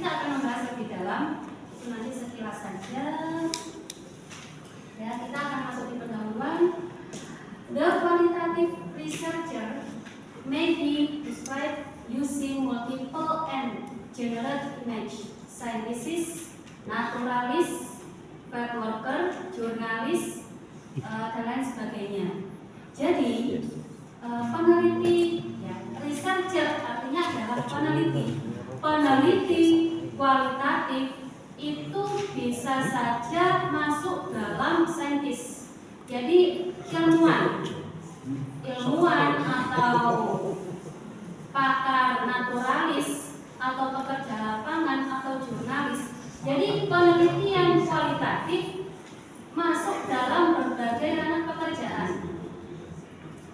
kita akan membahas lebih dalam. Itu nanti sekilas saja. Ya, kita akan masuk di pendahuluan. The qualitative researcher may be described using multiple and general image. Scientist, naturalis, field worker, jurnalis, dan lain sebagainya. Jadi peneliti, ya, researcher artinya adalah peneliti. Peneliti kualitatif itu bisa saja masuk dalam saintis. Jadi ilmuwan atau pakar naturalis atau pekerja lapangan atau jurnalis. Jadi penelitian kualitatif masuk dalam berbagai ranah pekerjaan.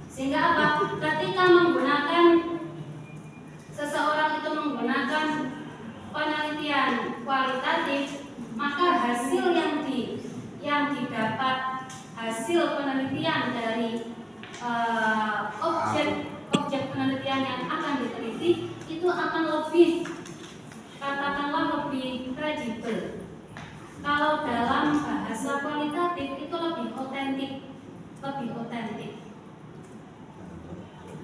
Sehingga apa? Ketika seseorang itu menggunakan penelitian kualitatif, maka hasil yang didapat hasil penelitian dari objek penelitian yang akan diteliti itu akan lebih, katakanlah, lebih kredibel. Kalau dalam bahasa kualitatif itu lebih otentik.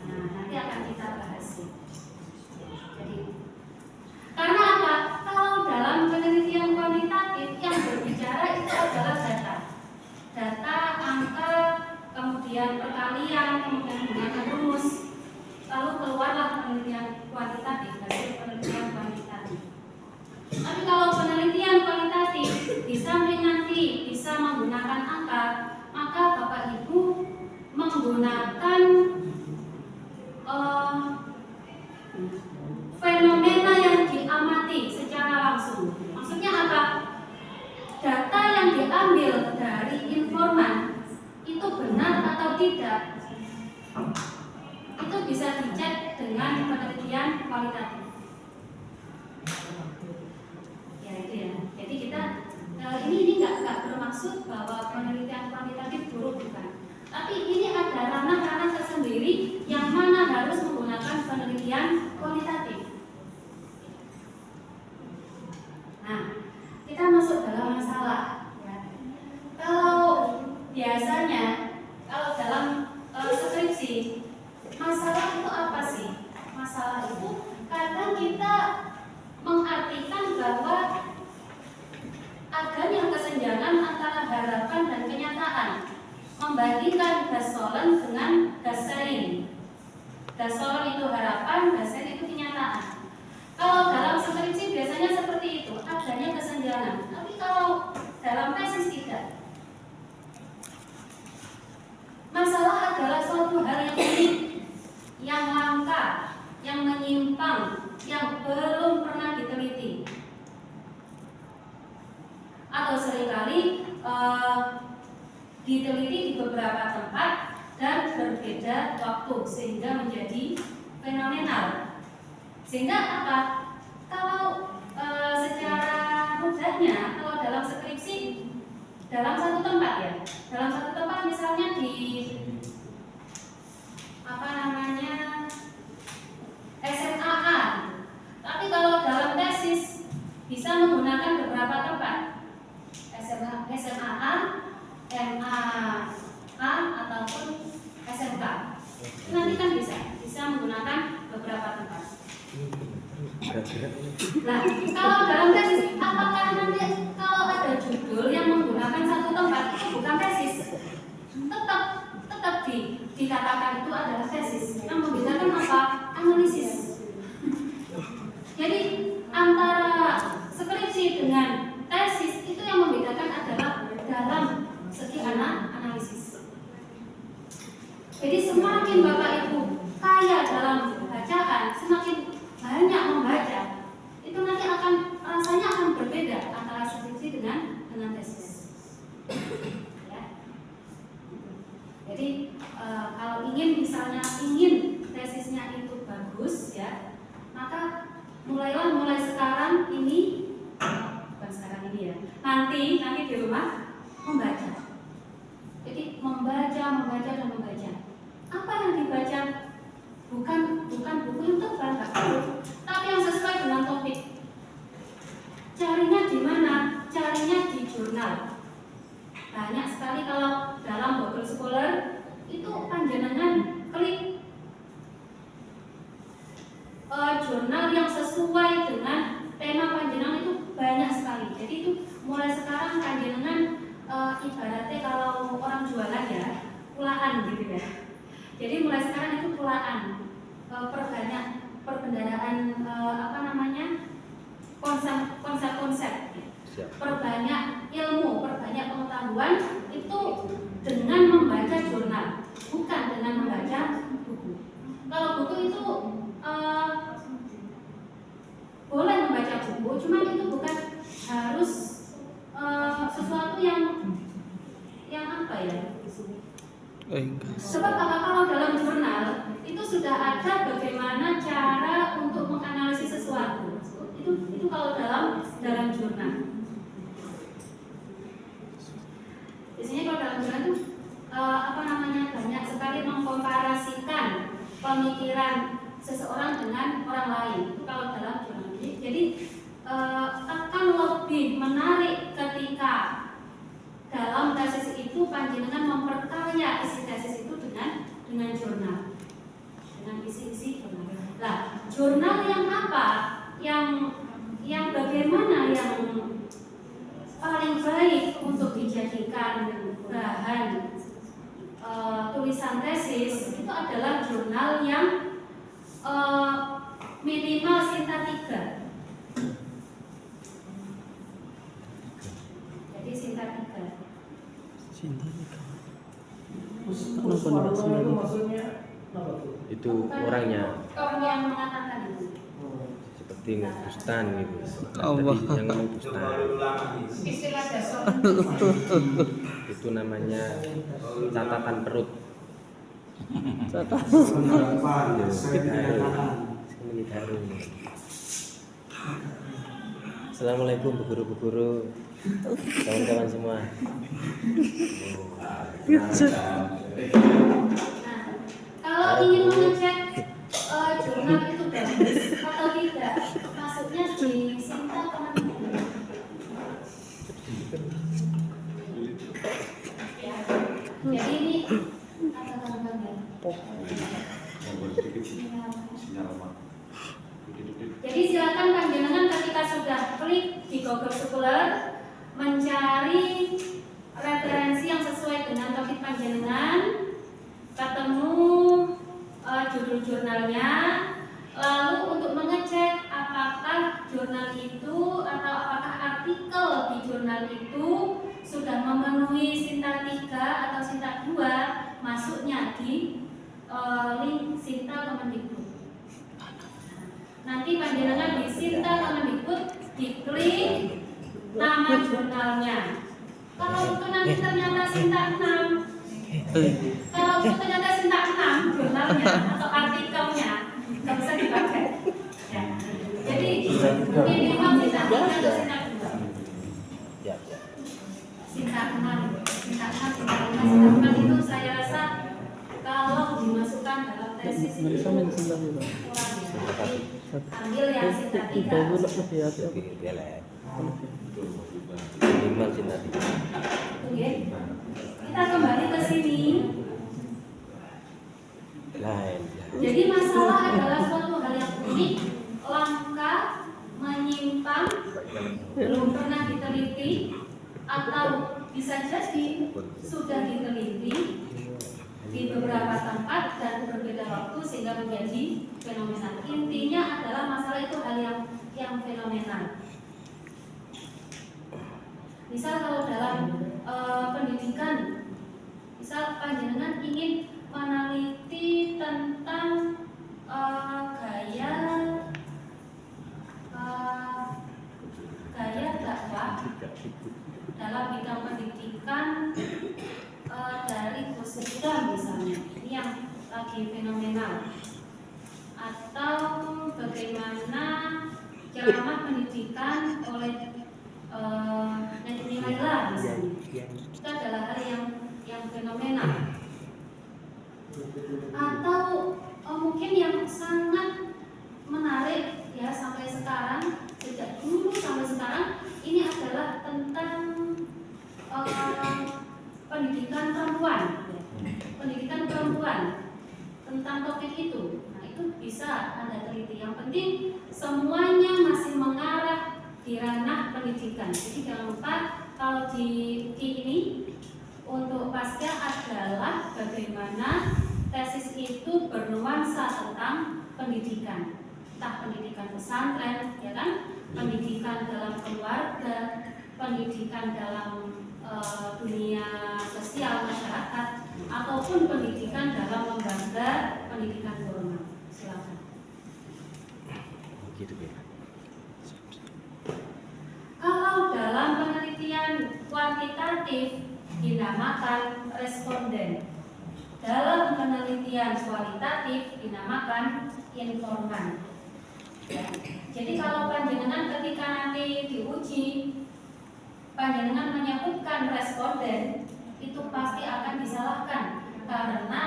Nah, nanti akan kita bahas. Jadi, karena apa? Kalau dalam penelitian kualitatif yang berbicara itu adalah data, angka, kemudian perkalian, kemudian menggunakan rumus, lalu keluarlah penelitian kuantitatif, hasil penelitian kuantitatif. Tapi kalau penelitian kualitatif di samping nanti bisa menggunakan angka, maka Bapak Ibu menggunakan fenomena yang diamati secara langsung. Maksudnya apa? Data yang diambil dari informan itu benar atau tidak, itu bisa dicek dengan penelitian kualitatif. Ya, itu ya. Jadi kita ini nggak bermaksud bahwa penelitian kuantitatif buruk, bukan. Tapi ini ada ranah-ranah tersendiri yang mana harus menggunakan penelitian kualitatif. Nah, kita masuk dalam masalah. Ya. Kalau biasanya, kalau dalam skripsi, masalah itu apa sih? Masalah itu kadang kita mengartikan bahwa adanya kesenjangan antara harapan dan kenyataan, membandingkan gasolen dengan gasain. Gasolen itu harapan, gasain itu kenyataan. Kalau dalam skripsi biasanya seperti itu, adanya kesenjangan. Tapi kalau dalam tesis tidak. Masalah adalah suatu hal yang unik, yang langka, yang menyimpang, yang belum pernah diteliti. Atau seringkali diteliti di beberapa tempat dan berbeda waktu sehingga menjadi fenomenal. Sehingga apa? Kalau secara mudahnya, kalau dalam skripsi dalam satu tempat, ya, dalam satu tempat misalnya di SMA, tapi kalau dalam tesis bisa menggunakan beberapa tempat. SMA A, MA A, ataupun SMK. Nanti kan bisa menggunakan beberapa tempat. Nah, kalau dalam tesis, apakah nanti kalau ada judul yang menggunakan satu tempat itu bukan tesis? Tetap dikatakan itu adalah tesis. Yang membedakan apa? Analisis. Jadi antara skripsi dengan tesis itu yang membedakan adalah dalam segi analisis. Jadi semakin Bapak Ibu kaya dalam bacaan, semakin banyak membaca, itu nanti rasanya akan berbeda antara skripsi dengan tesis. Ya. Jadi kalau misalnya ingin tesisnya itu bagus, ya, maka mulai sekarang ini, bukan sekarang ini ya, nanti di rumah membaca. Jadi membaca. Apa yang dibaca? Bukan buku yang tebal, tapi yang sesuai dengan topik. banyak sekali kalau dalam Google Scholar itu panjenengan klik jurnal yang sesuai dengan tema panjenengan itu banyak sekali. Jadi itu mulai sekarang panjenengan ibaratnya kalau orang jualan ya, pulaan gitu ya. Jadi mulai sekarang itu pulaan, perbanyak perbendaharaan konsep-konsep, perbanyak ilmu, perbanyak pengetahuan itu dengan membaca jurnal, bukan dengan membaca buku. Kalau buku itu boleh membaca buku, cuman itu bukan harus sesuatu yang apa ya? Sebab kalau dalam jurnal itu sudah ada bagaimana cara untuk menganalisis sesuatu. Itu kalau dalam jurnal. Biasanya kalau dalam jurnal itu banyak sekali mengkomparasikan pemikiran seseorang dengan orang lain. Itu kalau dalam jurnal. Jadi akan lebih menarik ketika dalam tesis itu panjenengan memperkaya isi tesis itu dengan jurnal, dengan isi jurnal. Nah, jurnal yang apa? Yang bagaimana yang paling baik untuk dijadikan bahan tulisan tesis itu adalah jurnal yang minimal Sinta 3. Jadi Sinta 3. Itu orangnya. Orang yang mengatakan itu. Seperti bustan gitu. Tadi yang ngomong bustan. Istilah dasar. Itu namanya catatan perut. Assalamualaikum bu guru, kawan-kawan semua. Kalau ingin mengecek jurnal itu bagus atau tidak, maksudnya di Sinta Kemendikbud. Ya. Jadi ini jadi silakan panjenengan ketika sudah klik di Google Scholar mencari referensi yang sesuai dengan topik panjenengan, ketemu judul jurnalnya, lalu untuk mengecek apakah jurnal itu atau apakah artikel di jurnal itu sudah memenuhi Sinta 3 atau Sinta 2, masuknya di link Sinta Kemendikbud. Nanti panjenengan di Sinta Kemendikbud diklik nama jurnalnya. Kalau itu nanti ternyata Sinta 6, kalau itu ternyata Sinta 6 jurnalnya atau artikelnya, nggak bisa dipakai. Ya. Jadi minimal Sinta 3 atau Sinta 2. Sinta 6, Sinta 5 itu saya rasa kalau dimasukkan dalam tesis itu kurang ya. Ambil yang Sinta 3. Minimal Sinta 3. Oke. Kita kembali ke sini. Jadi masalah adalah suatu hal yang unik, langka, menyimpang, belum pernah diteliti, atau bisa jadi sudah diteliti di beberapa tempat dan berbeda waktu sehingga menjadi fenomenal. Intinya adalah masalah itu hal yang fenomenal. Misal kalau dalam pendidikan, misal panjenengan ingin meneliti tentang gaya dakwah dalam bidang pendidikan dari Gus Dur misalnya, ini yang lagi fenomenal. Atau bagaimana ceramah pendidikan oleh Najmi Laila misalnya, itu adalah hal yang fenomenal. Atau mungkin yang sangat menarik ya sampai sekarang, sejak dulu sampai sekarang, ini adalah tentang perempuan, pendidikan perempuan tentang topik itu. Nah, itu bisa Anda teliti. Yang penting semuanya masih mengarah di ranah pendidikan. Jadi jangan lupa kalau di ini untuk pasca adalah bagaimana tesis itu bernuansa tentang pendidikan, entah pendidikan pesantren, ya kan, pendidikan dalam keluarga, pendidikan dalam dunia sosial masyarakat, ataupun pendidikan dalam lembaga pendidikan formal. Silakan. Gitu ya. Kalau dalam penelitian kuantitatif dinamakan responden. Dalam penelitian kualitatif dinamakan informan. Ya. Jadi kalau panjenengan ketika nanti diuji, panjenengan menyebutkan responden, itu pasti akan disalahkan karena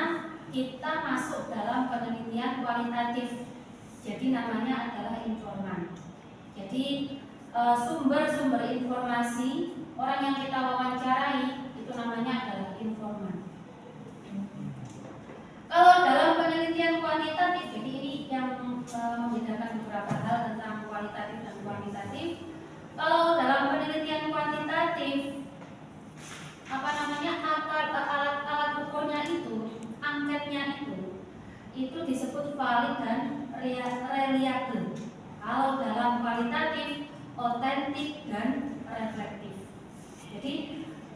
kita masuk dalam penelitian kualitatif. Jadi namanya adalah informan. Jadi sumber-sumber informasi orang yang kita wawancarai itu namanya adalah informan. Kalau dalam penelitian kuantitatif, jadi ini yang membedakan beberapa hal tentang kualitatif dan kuantitatif. Kalau dalam penelitian kuantitatif, alat ukurnya itu, angketnya itu disebut valid dan reliable. Kalau dalam kualitatif, otentik dan reflektif. Jadi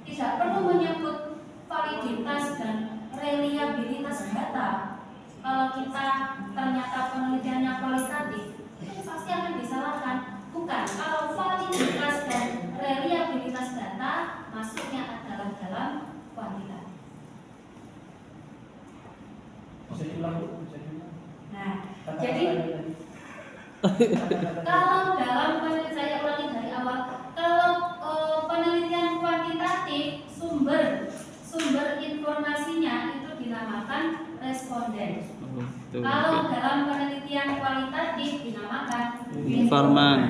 tidak perlu menyebut validitas dan reliabilitas data. Kalau kita ternyata penelitiannya kualitatif, itu pasti akan disalahkan. Bukan, kalau validitas dan reliabilitas data masuknya adalah dalam kuantitatif. Nah, jadi kalau dalam penelitian, saya ulangi dari awal, kalau penelitian kuantitatif sumber informasinya itu dinamakan responden. Kalau dalam penelitian kualitatif dinamakan informan.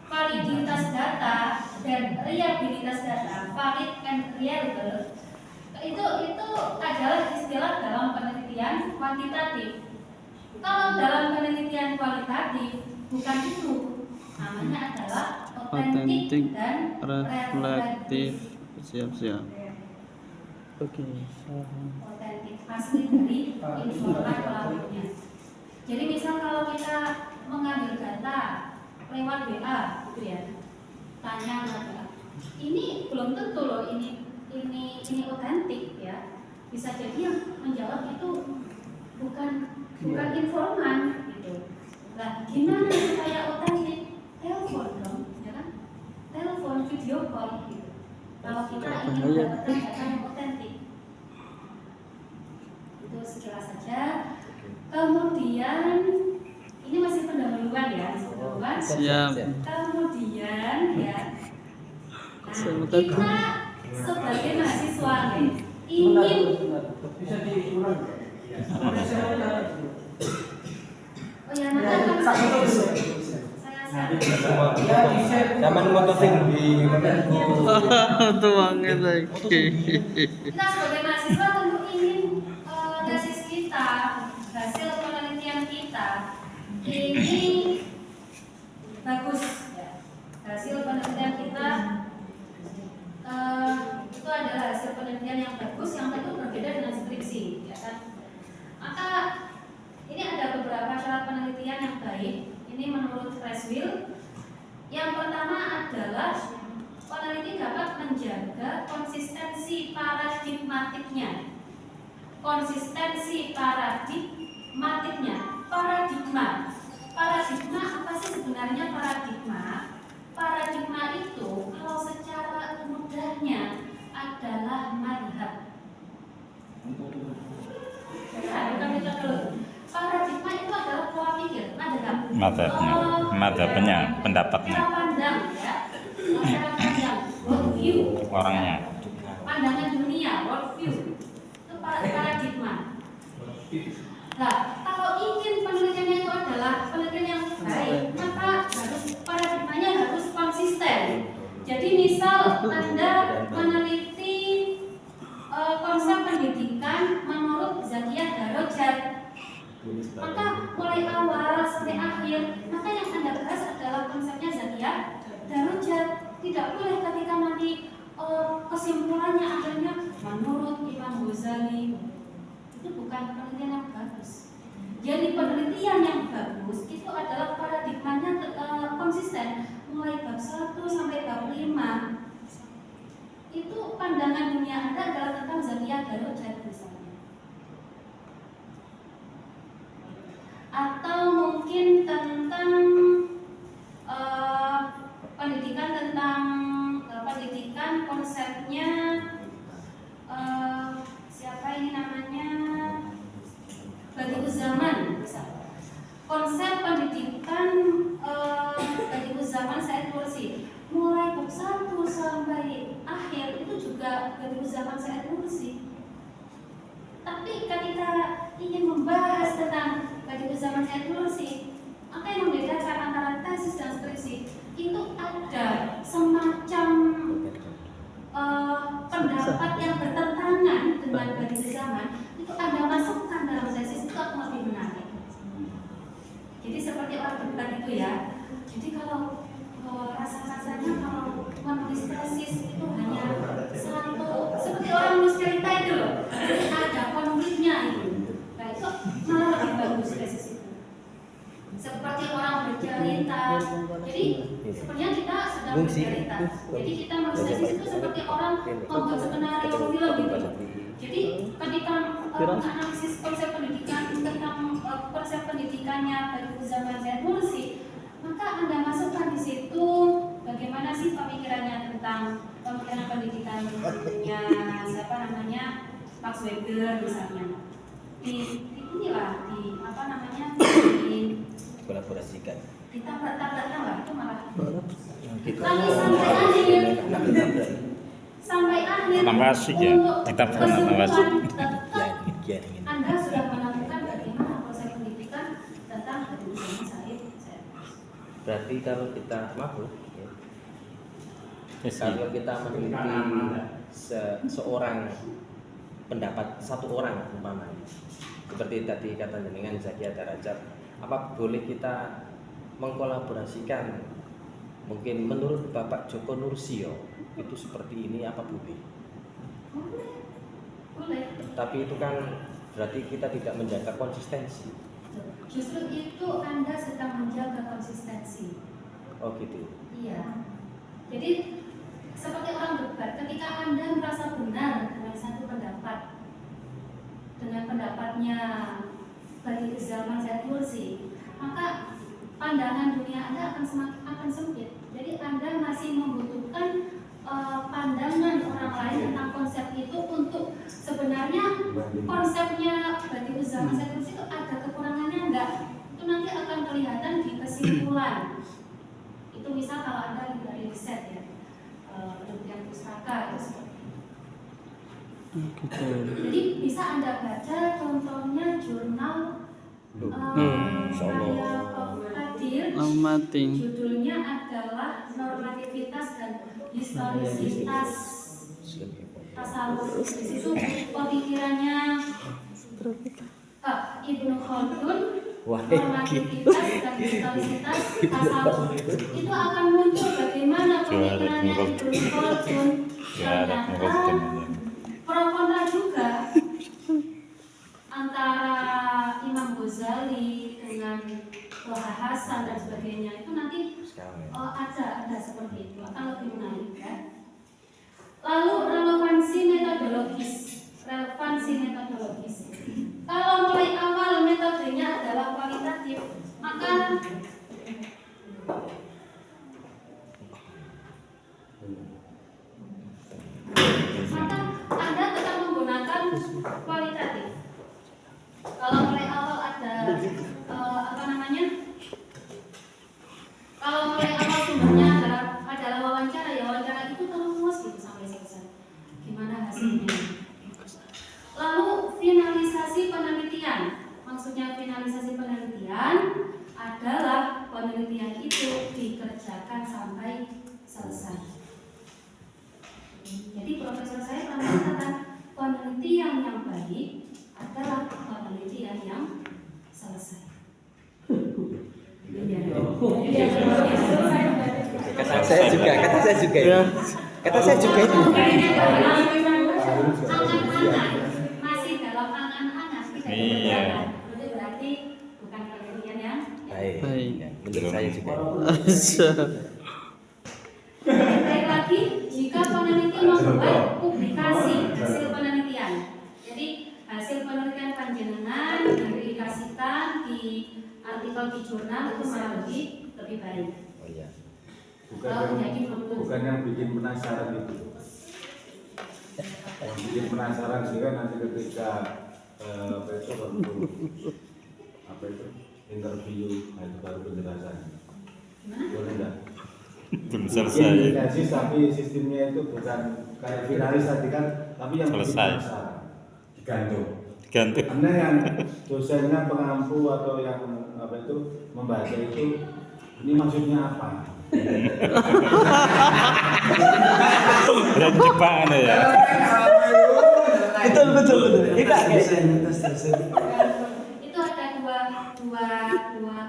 Validitas data dan reliabilitas data, valid and reliable, itu adalah istilah dalam penelitian kuantitatif. Kalau dalam penelitian kualitatif bukan itu, namanya adalah otentik dan reflektif. Siap. Oke. Otentik asli dari informan pelakunya. Jadi misal kalau kita mengambil data lewat WA, gitu ya, tanya WA, ini belum tentu loh ini otentik ya. Bisa jadi yang menjawab itu bukan informan gitu. Nah, gimana supaya otentik? Telepon dong, ya kan? Telepon, video call gitu. Kalau kita ingin mendapatkan data yang otentik, itu sekilas saja. Kemudian ini masih pendahuluan ya, Siap. Kemudian ya, kita sebagai mahasiswa ingin Zaman mototing di Tuangnya lagi. Kita sebagai mahasiswa tentu ingin tesis kita, hasil penelitian kita ini bagus ya. Hasil penelitian kita itu adalah hasil penelitian yang bagus, yang tentu berbeda dengan skripsi, ya kan? Maka ini ada beberapa syarat penelitian yang baik. Ini menurut Creswell. Yang pertama adalah peneliti dapat menjaga konsistensi paradigmatiknya. Konsistensi paradigmatiknya. Paradigma apa sih sebenarnya paradigma? Paradigma itu kalau secara mudahnya adalah madhab. Paradigma itu adalah pola pikir, madhabnya, pendapatnya, cara pandang ya, cara pandang, worldview, orangnya, pandangan dunia, worldview, itu paradigma. Nah, kalau ingin penelitiannya itu adalah penelitian yang baik, maka paradigmanya harus konsisten. Jadi misal sampai akhir, maka yang Anda bahas adalah konsepnya Zatiyah Darajat. Tidak boleh ketika nanti kesimpulannya akhirnya menurut Imam Ghazali. Itu bukan penelitian yang bagus. Jadi penelitian yang bagus itu adalah paradigmanya konsisten, mulai bab 1 sampai bab 5. Itu pandangan dunia Anda adalah tentang Zatiyah Darajat misalnya. Atau mungkin tentang pendidikan konsepnya siapa ini namanya Badi'uz Zaman misalnya. Konsep pendidikan Badi'uz Zaman Said Nursi mulai bab 1 sampai akhir itu juga Badi'uz Zaman Said Nursi. Tapi ketika ingin membahas tentang Badi'uz Zaman Said Nursi, apa yang membedakan antara tesis dan skripsi itu ada semacam pendapat yang bertentangan dengan Badi'uz Zaman, itu Anda masukkan dalam tesis itu akan lebih menarik. Jadi seperti orang debat itu ya. Jadi kalau rasa-rasanya kalau menulis tesis itu hanya satu, seperti orang menulis cerita itu loh, ada konfliknya itu. Nah itu malah lebih bagus tesis itu. Seperti orang bercerita. Jadi sebenarnya kita sedang bercerita. Jadi kita menulis tesis itu seperti orang membuat skenario film gitu. Jadi ketika analisis konsep pendidikan tentang konsep pendidikannya Badi'uz Zaman Said Nursi, maka Anda masukkan di situ bagaimana sih pemikirannya tentang pemikiran pendidikannya siapa namanya Max Weber misalnya. Inilah di apa namanya di kolaborasikan. Ditabrak-tabrak lah itu malah. Gitu. Tapi sampai akhir. Sampai akhir. Narasi ya. Kita pernah narasi. Anda sudah menemukan bagaimana proses pendidikan tentang Badi'uz Zaman Said. Berarti kalau kita makhluk ya, kalau kita meneliti seorang pendapat satu orang umpamanya, seperti tadi kata dengan Zatiyah Darajat, apa boleh kita mengkolaborasikan mungkin menurut Bapak Joko Nursio itu seperti ini, apa boleh? Boleh. Tapi itu kan berarti kita tidak menjaga konsistensi. Justru itu Anda sedang menjaga konsistensi. Oh gitu. Iya. Jadi seperti orang debat, ketika Anda merasa benar dengan satu pendapat, dengan pendapatnya Badi'uz Zaman Said Nursi, maka pandangan dunia Anda akan sempit. Jadi Anda masih membutuhkan pandangan orang lain tentang konsep itu untuk sebenarnya konsepnya Badi'uz Zaman Said Nursi itu ada kekurangannya enggak? Itu nanti akan kelihatan di kesimpulan. Itu misal kalau Anda dari riset ya, penelitian pustaka itu seperti itu. Jadi bisa Anda baca contohnya jurnal karya Hadir, judulnya adalah Normativitas dan Historisitas Tasawuf. Di situ pemikirannya Ibnu Khaldun, Normativitas dan Historisitas Tasawuf. Itu akan muncul bagaimana pemikirannya Ibnu Khaldun. Ternyata pro kontra juga antara Imam Ghazali dengan Toha Hasan dan sebagainya, itu nanti ada seperti itu, akan lebih menarik ya. Lalu relevansi metodologis. Kalau mulai awal metodenya adalah kualitatif, maka Anda tetap menggunakan kualitatif. Kalau mulai awal ada kalau mulai awal sumbernya adalah wawancara, ya wawancara itu terus gitu sampai selesai. Gimana hasilnya? Lalu finalisasi penelitian. Maksudnya finalisasi penelitian adalah Kata saya juga Ya. Kata saya juga itu. Angan-angan, masih dalam angan-angan. Iya. Itu berarti bukan penelitian yang Baik. Baik. Ya, menurut saya juga. baik lagi jika peneliti membuat publikasi hasil penelitian. Jadi hasil penelitian panjenengan dipublikasikan di artikel di jurnal itu malah lebih baik. Oh iya. Bukan yang bikin penasaran itu. Yang bikin penasaran sehingga nanti ketika interview, nah itu baru penjelasan. Boleh enggak? Belum selesai. Publikasi tapi sistemnya itu bukan kayak finalis tadi kan, tapi yang bikin Selesai. penasaran. Digantung. Ganti. Anda yang dosennya pengampu atau yang membaca itu, ini maksudnya apa? Jepang ya. Betul. Itu ada dua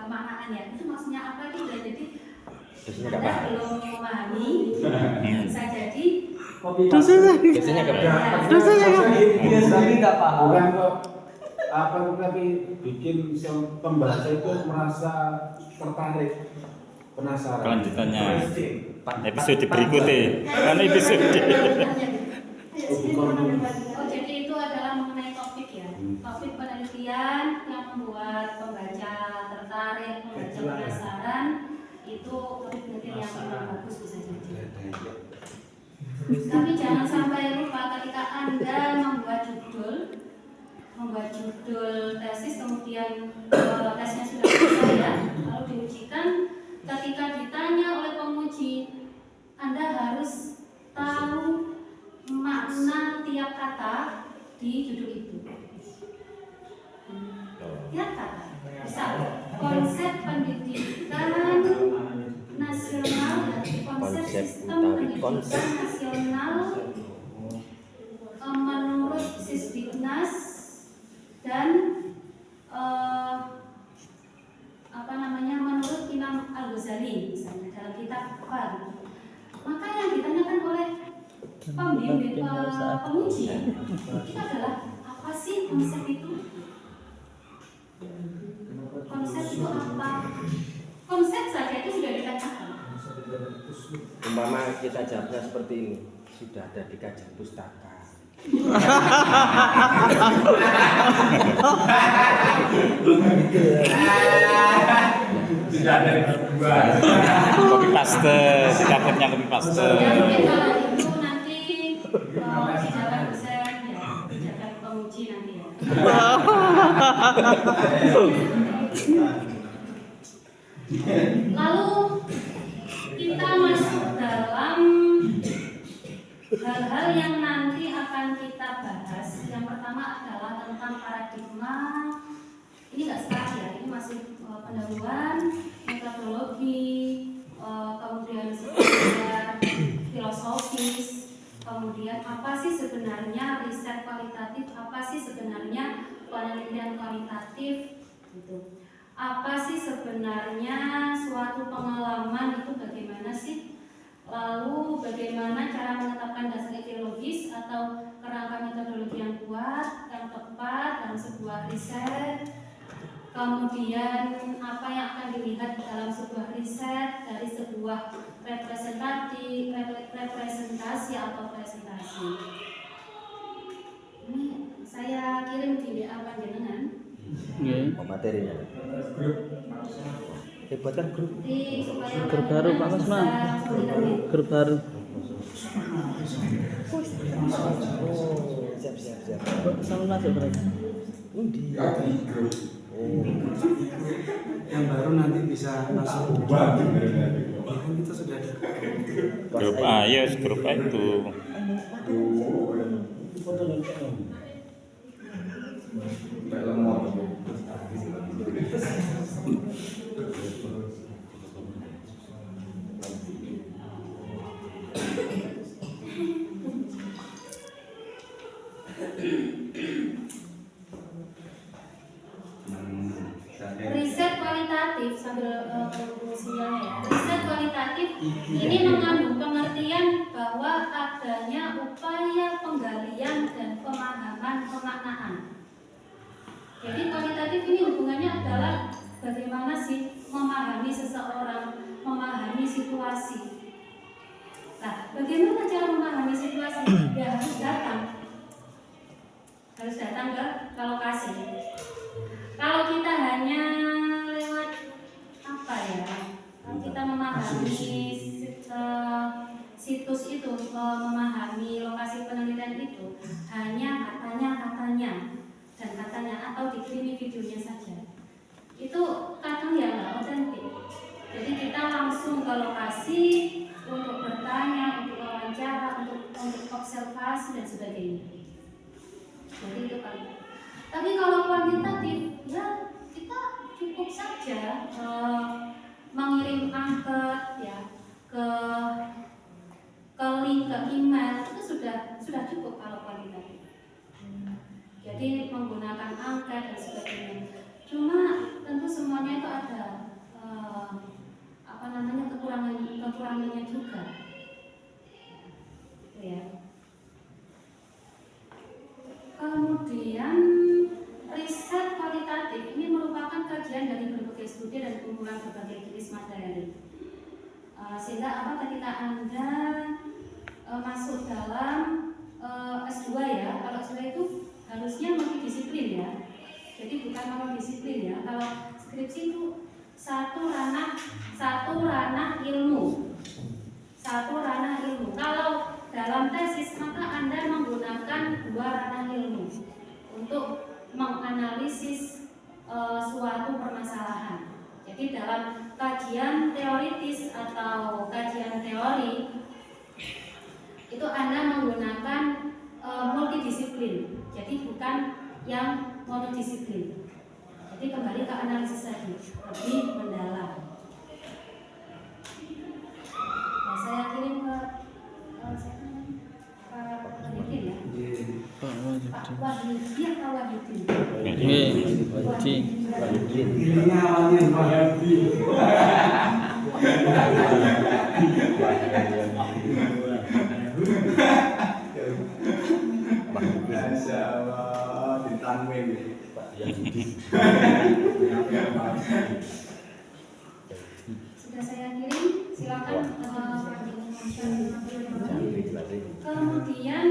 kemaknaan ya. Itu maksudnya apa itu? Jadi Biasanya Anda nggak paham. belum memahami, bisa jadi Biasanya nggak paham. Biasanya nggak paham. Bukan kok apa tapi bikin pembaca itu merasa tertarik, penasaran. Kelanjutannya episode berikutnya. Kan episode. Oh, jadi itu adalah mengenai topik ya. Topik penelitian yang membuat pembaca tertarik, pembaca penasaran, itu topik penelitian yang memang bagus bisa jadi. Tapi jangan sampai lupa ketika Anda membuat judul tesis, kemudian tesnya sudah selesai ya, lalu diujikan, ketika ditanya oleh penguji, Anda harus tahu makna tiap kata di judul itu. Tiap kata. Misal konsep pendidikan nasional, konsep sistem pendidikan nasional menurut Sisdiknas dan menurut Imam Al-Ghazali misalnya dalam kitab apa, maka yang ditanyakan oleh pembimbing penguji itu adalah apa sih konsep itu? Konsep itu apa? Konsep saja itu sudah ditanyakan. Umpama kita jawabnya seperti ini, sudah ada di kajian pustaka. Tidak ada dua. Copy paste, sikapnya copy paste. Ya mungkin kalau itu nanti jalan dosen ya, jalan penguji nanti ya. Lalu kita masuk dalam hal-hal yang nanti akan kita bahas. Yang pertama adalah tentang paradigma. Ini nggak sekali ya, ini masih pendahuluan, metodologi, kemudian sekedar filosofis, kemudian apa sih sebenarnya riset kualitatif, apa sih sebenarnya penelitian kualitatif, gitu. Apa sih sebenarnya suatu pengalaman itu bagaimana sih? Lalu bagaimana cara menetapkan dasar ideologis atau kerangka metodologi yang kuat, yang tepat dalam sebuah riset. Kemudian apa yang akan dilihat dalam sebuah riset dari sebuah representasi atau presentasi. Ini saya kirim di WA panjenengan. Oh, materinya. Buatkan grup. Grup baru Pak Kusma. Grup baru. Siap. Sama masuk berarti. Yang baru nanti bisa masuk. Kan kita sudah ada Grup A, yes, grup A itu. Riset kualitatif sambil sinyalnya ya. Riset kualitatif ini mengandung pengertian bahwa adanya upaya penggalian dan pemahaman pemaknaan. Jadi kualitatif ini hubungannya adalah bagaimana sih memahami seseorang, memahami situasi. Nah, bagaimana cara memahami situasi? Ya harus datang ke lokasi. Kalau kita hanya lewat apa ya? Kalau kita memahami situs itu, memahami lokasi penelitian itu hanya katanya atau dikirimi videonya saja. Itu kadang ya nggak otentik. Jadi kita langsung ke lokasi untuk bertanya, untuk wawancara, untuk observasi dan sebagainya. Jadi itu kan. Tapi kalau kuantitatif, ya kita cukup saja mengirim angket ya ke link ke email itu sudah cukup kalau kuantitatif. Jadi menggunakan angket dan sebagainya. Cuma tentu semuanya itu ada kekurangannya juga. Ya. Kemudian riset kualitatif ini merupakan kajian dari berbagai studi dan kumpulan berbagai jenis materi. Sehingga ketika Anda masuk dalam S2 ya, kalau S2 itu harusnya multidisiplin ya. Jadi bukan monodisiplin ya. Kalau skripsi itu satu ranah ilmu. Kalau dalam tesis maka Anda menggunakan 2 ranah ilmu untuk menganalisis suatu permasalahan. Jadi dalam kajian teoritis atau kajian teori itu Anda menggunakan multidisiplin. Jadi bukan yang monodisiplin. Jadi kembali ke analisis tadi, lebih mendalam. Nah, saya kirim ke Pak Wahyudin ya. Pak Wahyudin. Pilihnya awalnya Wahyudin. Masya Allah, ditanwin Pak Wahyudin. Sudah saya kirim, silakan kemudian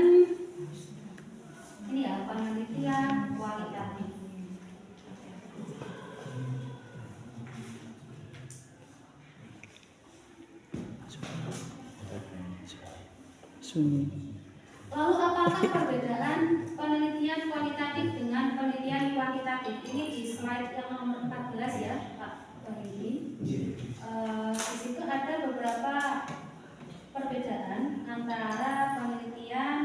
ini ya penelitian kualitatif. Lalu apakah perbedaan penelitian kualitatif dengan penelitian kuantitatif? Ini di slide yang nomor 14 ya Pak Wahyudin. Di situ ada beberapa perbedaan antara penelitian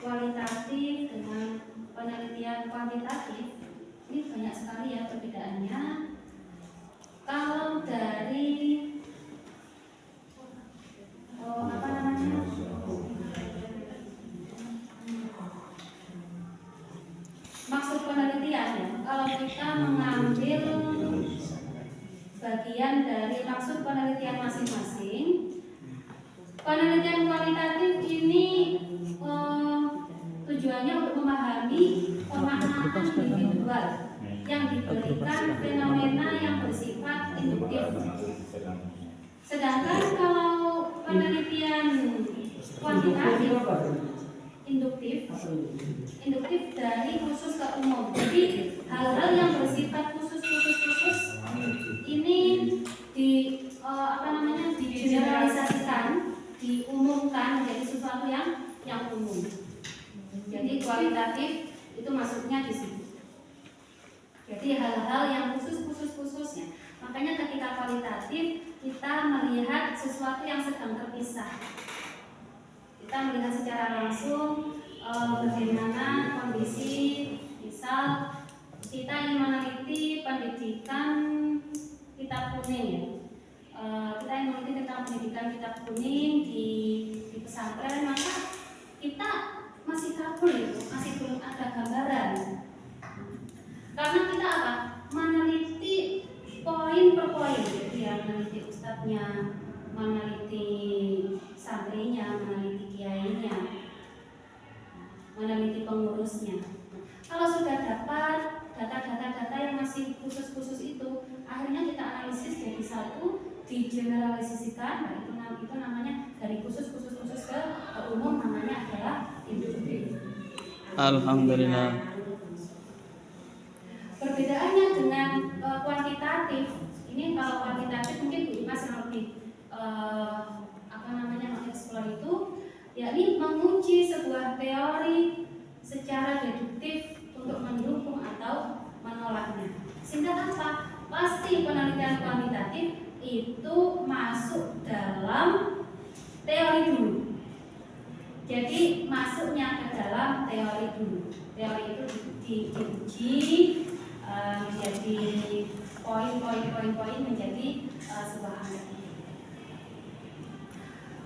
kualitatif dengan penelitian kuantitatif. Ini banyak sekali ya perbedaannya. Kalau dari maksud penelitian ya, kalau kita mengambil bagian dari maksud penelitian masing-masing, penelitian kualitatif ini tujuannya untuk memahami pemaknaan individual yang diberikan fenomena yang bersifat induktif. Sedangkan kalau penelitian kuantitatif induktif dari khusus ke umum. Jadi hal-hal yang bersifat khusus ini digeneralisasikan, diumumkan menjadi sesuatu yang umum. Jadi kualitatif itu maksudnya di sini. Jadi hal-hal yang khususnya. Makanya ketika kualitatif kita melihat sesuatu yang sedang terpisah. Kita melihat secara langsung bagaimana kondisi, misal kita ingin meneliti pendidikan kitab kuning ya. Kita ingin meneliti tentang pendidikan kitab kuning di pesantren, maka kita masih kabur itu, masih belum ada gambaran. Karena kita meneliti poin per poin teori, jadi yang meneliti ustadznya, meneliti santrinya, meneliti kiainya, meneliti pengurusnya. Kalau sudah dapat data-data yang masih khusus-khusus itu, akhirnya kita analisis jadi satu, digeneralisasikan. Nah, itu namanya dari khusus ke umum, namanya adalah induktif. Alhamdulillah. Perbedaannya dengan kuantitatif, ini kalau kuantitatif mungkin Bu Imas yang lebih mengeksplor itu, yakni menguji sebuah teori secara deduktif untuk mendukung atau menolaknya. Sehingga apa? Pasti penelitian kuantitatif itu masuk dalam teori dulu. Jadi masuknya ke dalam teori dulu. Teori itu diuji menjadi poin-poin menjadi sebuah analisis.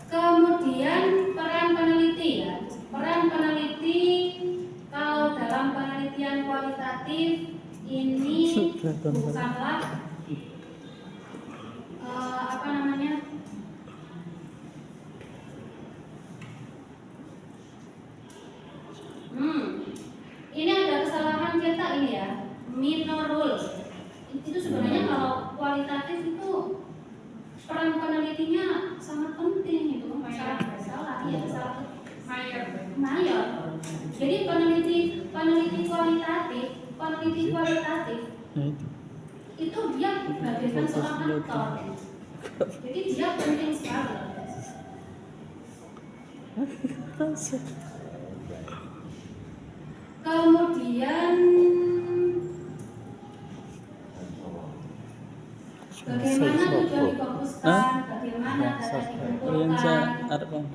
Kemudian peran peneliti ya. Peran peneliti kalau dalam penelitian kualitatif ini bukanlah ini ada kesalahan cetak ini ya, minor role. Itu sebenarnya kalau kualitatif itu peran penelitinya sangat penting, itu salah, iya salah mayor. Jadi peneliti kualitatif itu dia bagaikan seorang aktor. Jadi dia penting sekali. Kemudian bagaimana tujuan difokuskan, bagaimana data dikumpulkan.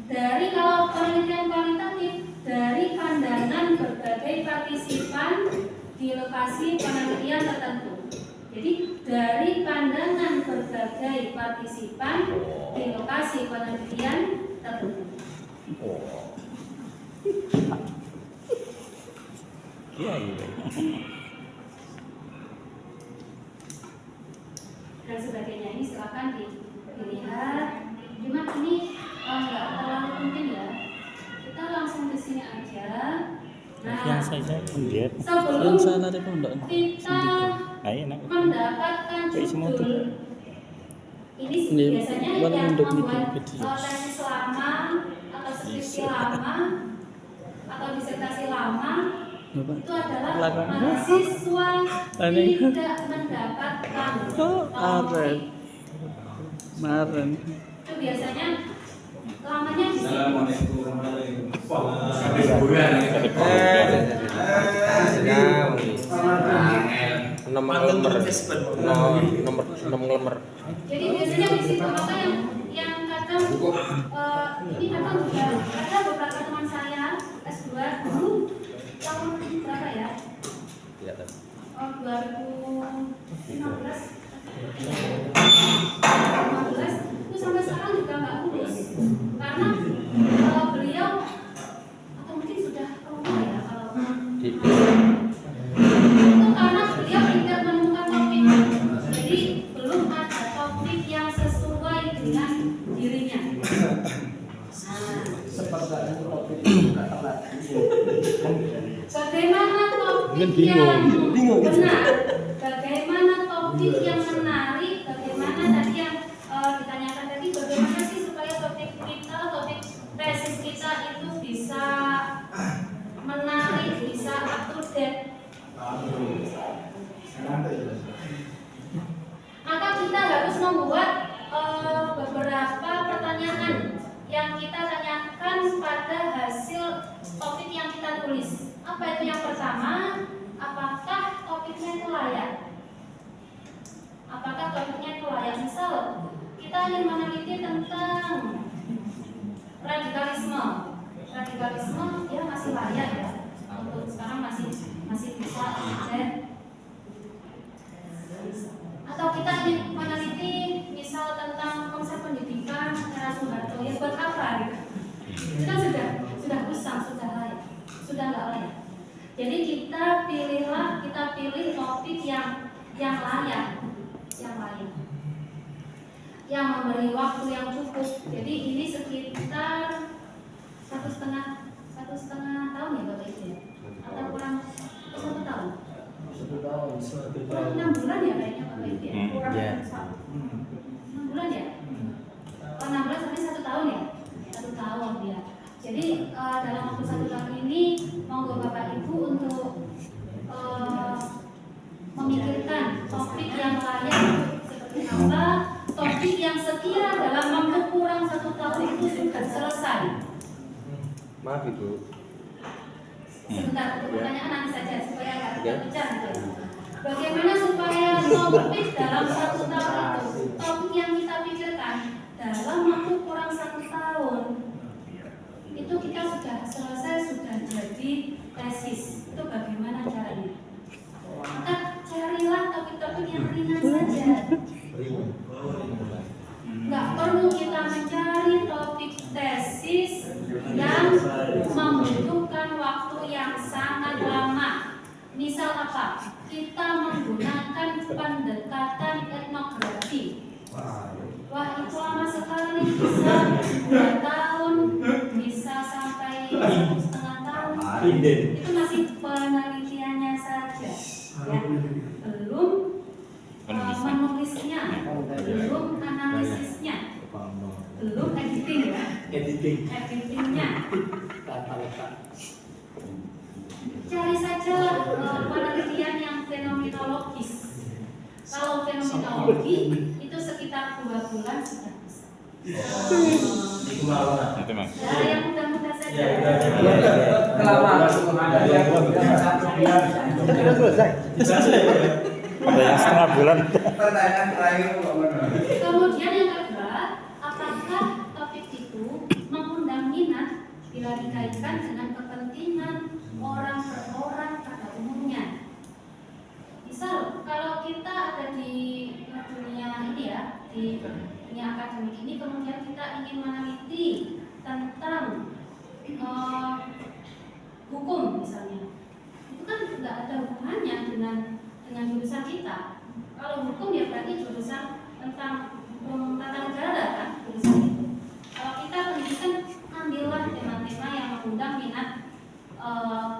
Dari kalau penelitian kualitatif, dari pandangan berbagai partisipan di lokasi penelitian tertentu. Jadi dari pandangan berbagai partisipan di lokasi penelitian tertentu. Dan sebagainya, ini silakan dilihat. Cuma ini nggak terlalu penting ya. Kita langsung ke sini aja. Nah, sebelum kita mendapatkan judul, ini biasanya yang membuat tesis lama atau skripsi lama atau disertasi lama itu adalah mahasiswa tidak mendapatkan topik. Itu biasanya lamanya di sini. Nomor. Jadi biasanya di situ, maka yang kadang ini kadang juga ada beberapa teman saya S2 dulu tahun berapa ya? Tidak tahu. 2015 itu sampai sekarang juga nggak lulus karena beliau atau mungkin sudah keluar ya kalau itu karena beliau tidak menemukan topik, jadi belum ada topik yang sesuai dengan dirinya. Bagaimana topik yang benar, bagaimana topik yang menarik, bagaimana tadi yang ditanyakan tadi, bagaimana sih supaya topik tesis kita itu bisa menarik, bisa up to date. Maka kita harus membuat beberapa pertanyaan yang kita tanyakan pada hasil topik yang kita tulis. Apa itu yang pertama? Apakah topiknya itu layak? Apakah topiknya itu layak? Misal kita ingin meneliti tentang radikalisme. Radikalisme ya masih layak ya. Untuk sekarang masih bisa dan atau kita ingin meneliti misal tentang konsep pendidikan era Soeharto, ya buat apa gitu? Itu kan sudah usang, sudah layak, sudah nggak layak. Jadi kita pilih topik yang layak. lain yang memberi waktu yang cukup. Jadi ini sekitar 1,5 tahun ya Bapak Ibu ya? Atau kurang 1 tahun? 6 bulan ya kayaknya Bapak Ibu ya? Kurang Ya. 6 bulan ya? 6 bulan sampai 1 tahun ya? 1 tahun ya. Jadi dalam waktu 1 tahun ini monggo Bapak Ibu untuk memikirkan topik yang layak seperti apa, topik yang sekira dalam waktu kurang 1 tahun itu sudah selesai. Maaf Ibu. Sebentar, untuk pertanyaan nanti saja supaya nggak Oke. terpecah gitu. Bagaimana supaya topik dalam 1 tahun itu, topik yang kita pikirkan dalam waktu kurang 1 tahun itu kita sudah selesai, sudah jadi tesis. Itu bagaimana caranya? Maka carilah topik-topik yang ringan saja. Nggak perlu kita mencari topik tesis yang membutuhkan waktu yang sangat lama. Misal apa? Kita menggunakan pendekatan etnografi. Wah, itu lama sekali, bisa 2 tahun, bisa sampai 1,5 tahun. Itu masih penelitiannya saja, ya. Belum menulisnya, belum analisisnya, belum editing ya, editingnya. Cari saja penelitian yang fenomenologis. Kalau fenomenologi itu sekitar 2 bulan sudah bisa. Itu Mas. Ya, yang mudah-mudah saja. Ada yang setengah bulan. Pertanyaan terakhir Pak Mono. Kemudian yang kedua, apakah topik itu mengundang minat bila dikaitkan dengan kepentingan orang per orang pada umumnya? Misal, kalau kita ada di dunia ini ya, di dunia akademik ini, kemudian kita ingin meneliti tentang hukum misalnya, itu kan tidak ada hubungannya dengan jurusan kita. Kalau hukum ya berarti jurusan tentang hukum tata negara kan, jurusan itu. Kalau kita pendidikan, ambillah tema-tema yang mengundang minat,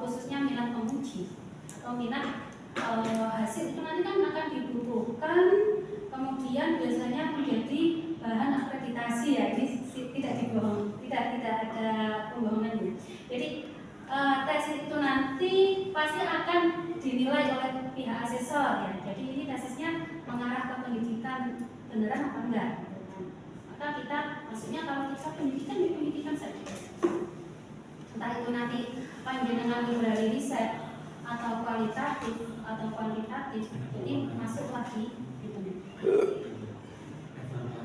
khususnya minat penguji atau minat hasil itu nanti kan akan dibutuhkan, kemudian biasanya menjadi bahan akreditasi ya. Ini tidak ada pembohongannya. Jadi tesis itu nanti pasti akan dinilai oleh pihak asesor ya. Jadi ini tesisnya mengarah ke pendidikan beneran apa enggak? Maka kita maksudnya kalau kita pendidikan ya pendidikan saja. Entah itu nanti panjenengan library riset atau kualitatif atau kuantitatif, jadi masuk lagi gitu.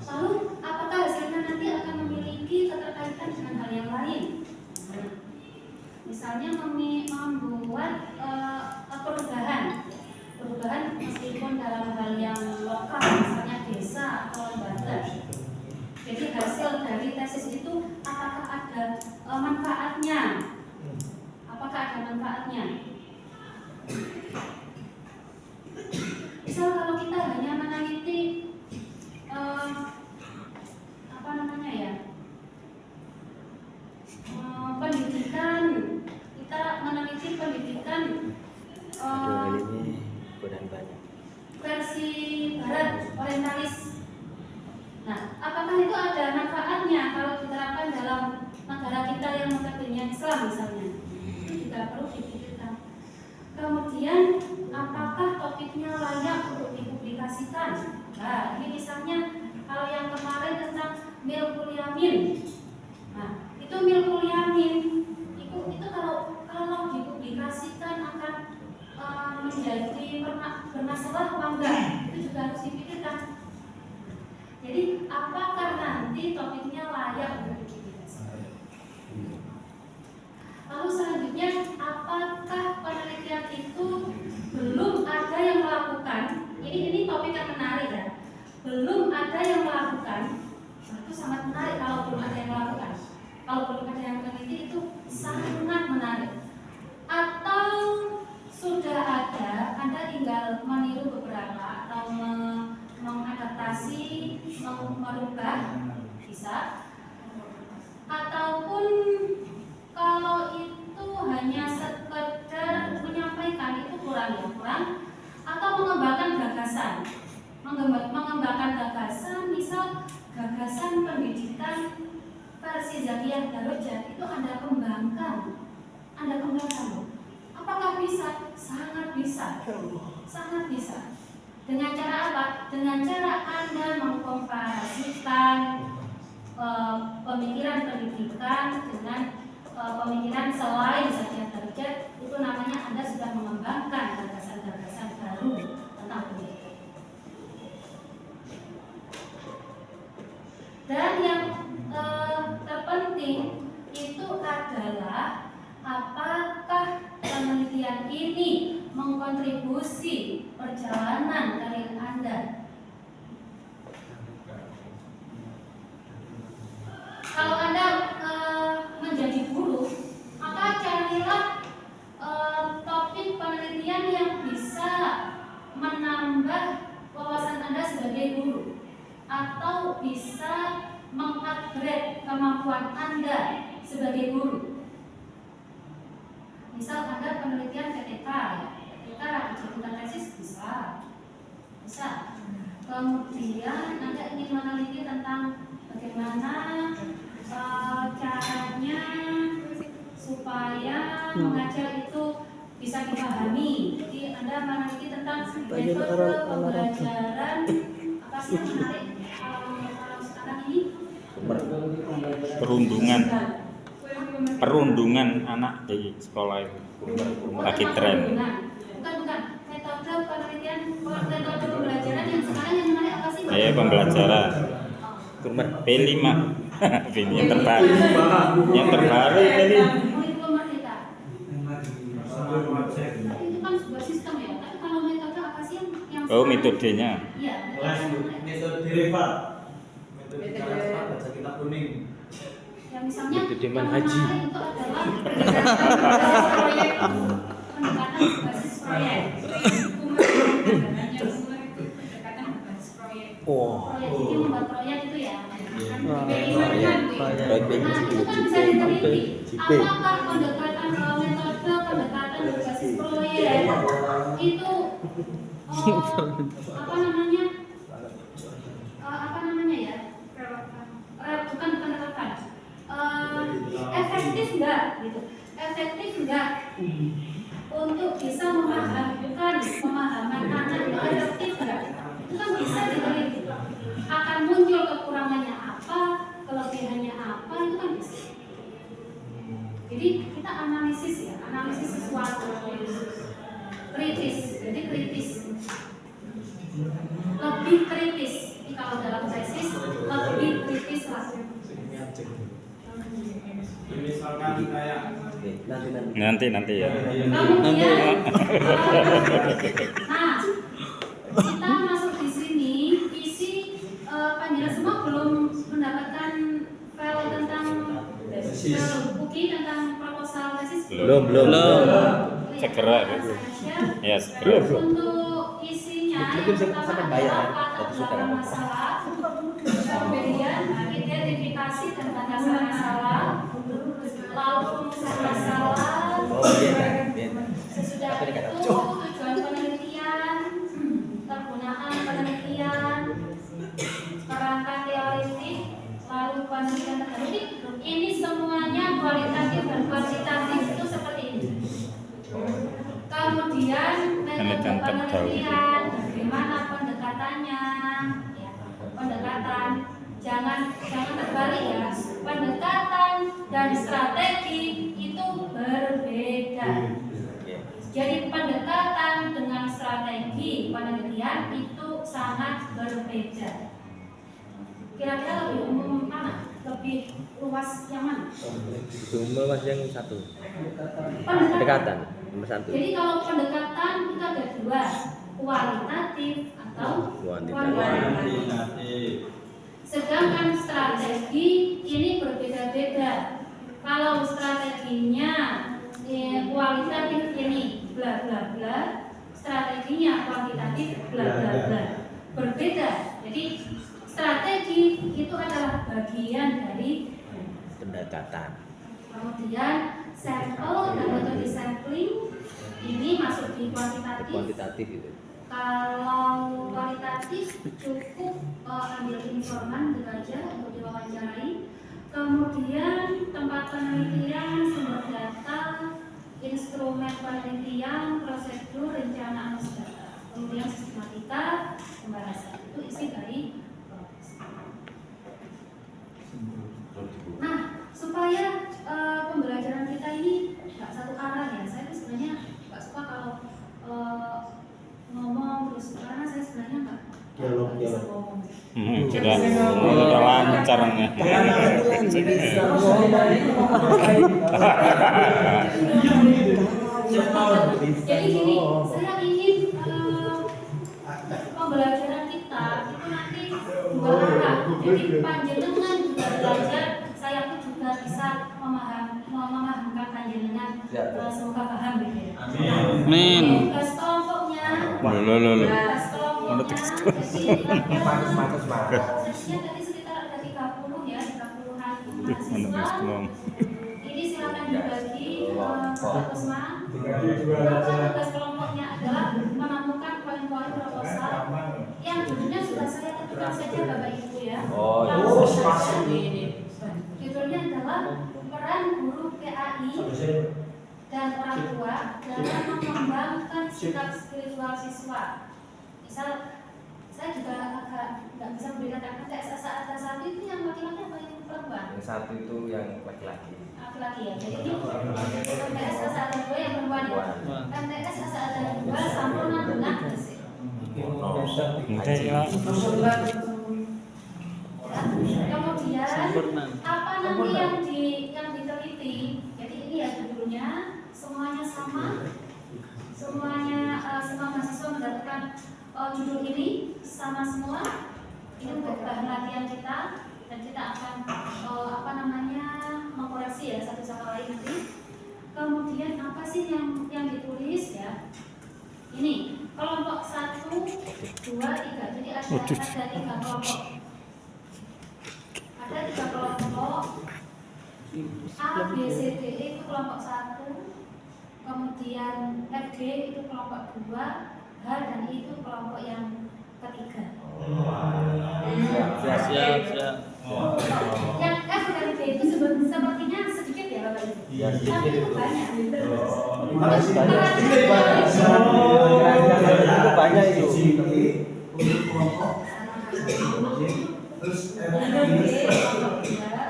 Lalu apakah hasilnya nanti akan memiliki keterkaitan dengan hal yang lain? Misalnya membuat perubahan meskipun dalam hal yang lokal, misalnya desa atau lembaga. Jadi hasil dari tesis itu apakah ada manfaatnya? Apakah ada manfaatnya? Misal kalau kita hanya meneliti pendidikan, kita meneliti pendidikan ini godaan banyak. versi barat orientalis. Nah, apakah itu ada manfaatnya kalau diterapkan dalam negara kita yang notabene Islam misalnya? Itu juga perlu dipikirkan. Kemudian, apakah topiknya layak untuk dipublikasikan? Nah, ini misalnya kalau yang kemarin tentang milkul yamin. Nah, itu milkul yamin itu kalau dipublikasikan akan menjadi bermasalah apa enggak? Itu juga harus dipikirkan. Jadi, apakah nanti topiknya layak untuk dipublikasikan? Lalu selanjutnya, apakah penelitian itu belum ada yang melakukan? Ini topik yang menarik ya. Belum ada yang melakukan. Itu sangat menarik kalau belum ada yang melakukan. Kalau belum ada yang meneliti itu sangat menarik. Atau sudah ada, Anda tinggal meniru beberapa atau mengadaptasi modifikasi, merubah, bisa. Ataupun kalau itu hanya sekedar menyampaikan, itu kurang. Atau mengembangkan gagasan, misal gagasan pendidikan versi Zakiyah Darajat itu Anda kembangkan. Apakah bisa? Sangat bisa. Dengan cara apa? Dengan cara Anda mengkomparasikan pemikiran pendidikan dengan pemikiran selain Zakiyah Darajat. Itu namanya Anda sudah mengembangkan gagasan-gagasan baru tentang pendidikan. Dan yang terpenting itu adalah apakah penelitian ini mengkontribusi perjalanan karir Anda. Kalau Anda menjadi guru, maka carilah topik penelitian yang bisa menambah wawasan Anda sebagai guru atau bisa mengupgrade kemampuan Anda sebagai guru. Misal Anda penelitian PTK, dijadikan tesis bisa. Kemudian Anda ingin meneliti tentang bagaimana caranya supaya mengajar itu bisa dipahami. Jadi Anda meneliti tentang metode pembelajaran apa sih yang menarik sekarang ini? Perundungan anak di sekolah itu lagi tren. Bukan. Metode penelitian, metode pembelajaran yang sekarang yang menarik apa sih? Pembelajaran. P5. Ini yang terbaru. Yang terbaru ini. Kurikulum Merdeka. Itu kan sebuah sistem ya. Tapi kalau metode apa sih yang Metodenya. Iya. Metode Riva. Metode cara baca kitab kuning. Ya misalnya Metode yang Manhaji. menarik itu adalah pendekatan proyek, pendekatan berbasis proyek. Proyek ini membuat proyek itu ya. Nah, itu kan bisa diteliti. Apakah pendekatan metode pendekatan berbasis proyek itu apa namanya ya? Bukan relevan. Efektif enggak gitu? Efektif enggak untuk bisa memahamkan pemahaman anak itu efektif enggak? Itu kan bisa diteliti. Akan muncul kekurangannya apa, kelebihannya apa, itu kan bisa. Jadi kita analisis sesuatu kritis, jadi kritis, lebih kritis. Jadi kalau dalam tesis lebih kritis lah. Misalkan kayak Nanti ya. Kemudian, nah, kita masuk di sini, isi panggilan semua belum mendapatkan file tentang buku tentang proposal tesis. Belum. Segera. Ya, segera. Untuk isinya yang pertama adalah latar masalah, kemudian identifikasi dan batasan masalah, lalu rumusan masalah, sesudah itu tujuan penelitian, kegunaan penelitian, kerangka teoritik, lalu penelitian teoretik. Ini semuanya kualitatif dan kuantitatif itu seperti ini. Kemudian metode penelitian, bagaimana pendekatannya, ya, pendekatan jangan terbalik ya. Pendekatan dan strategi itu berbeda. Jadi pendekatan dengan strategi penelitian itu sangat berbeda. Kira-kira lebih umum mana? Lebih luas yang mana? Cuma mas yang satu. Pendekatan. Nomor satu. Jadi kalau pendekatan itu ada dua, kualitatif atau kuantitatif. Sedangkan strategi ini berbeda-beda. Kalau strateginya kualitatif ini bla bla bla, strateginya kuantitatif bla bla bla. berbeda. Jadi strategi itu adalah bagian dari pendekatan. kemudian sampel dan metode sampling ini masuk di kuantitatif. Kuantitatif itu. Kalau kualitatif cukup ambil informan gitu aja untuk diwawancarai. Kemudian tempat penelitian, sumber data, instrumen penelitian, prosedur, rencana analisis data. Kemudian sistematika, pembahasan itu isi dari proses. Nah, supaya pembelajaran kita ini nggak satu arah ya. Saya tuh sebenarnya nggak suka kalau ngomong terus karena saya sebenarnya nggak bisa ngomong. Udah lancar nih. Jadi gini, saya ingin pembelajaran kita itu nanti dua arah. Jadi panjenengan juga belajar, saya pun juga bisa memahamkan panjenengan. Semoga paham gitu ya. Amin. Tugas kelompoknya. Loh. Tugas kelompoknya. Semangat. Sesinya tadi sekitar ada 30 ya, 30-an Menulis mahasiswa. belum. Ini silakan dibagi Pusma. Tugas kelompoknya adalah menemukan poin-poin proposal yang judulnya sudah saya tentukan saja Bapak Ibu ya. Oh, iya. Langsung saja. Judulnya adalah peran guru PAI dan orang tua dalam mengembangkan sikap spiritual siswa. Misal saya juga agak nggak bisa memberikan TSA ada satu itu yang laki-laki atau yang perempuan? Yang satu itu yang laki-laki. Laki-laki ya. Jadi ini MTS ada dua yang perempuan ya. MTS ada dua sempurna dengan bersih. Kemudian apa nanti yang diteliti? Jadi ini ya judulnya semuanya sama. Semua mahasiswa mendapatkan judul ini sama semua. Ini untuk bahan latihan kita dan kita akan mengkoreksi ya satu sama lain nanti. Kemudian apa sih yang ditulis ya? Ini kelompok 1, 2, 3. Jadi ada 3 kelompok. Ada 3 kelompok. A, B, C, D itu kelompok 1. Kemudian F, G itu kelompok 2. H dan I itu kelompok yang ketiga. Siap. Yang F dan G itu sepertinya sedikit ya Bapak Ibu. Tapi itu banyak. Itu banyak itu.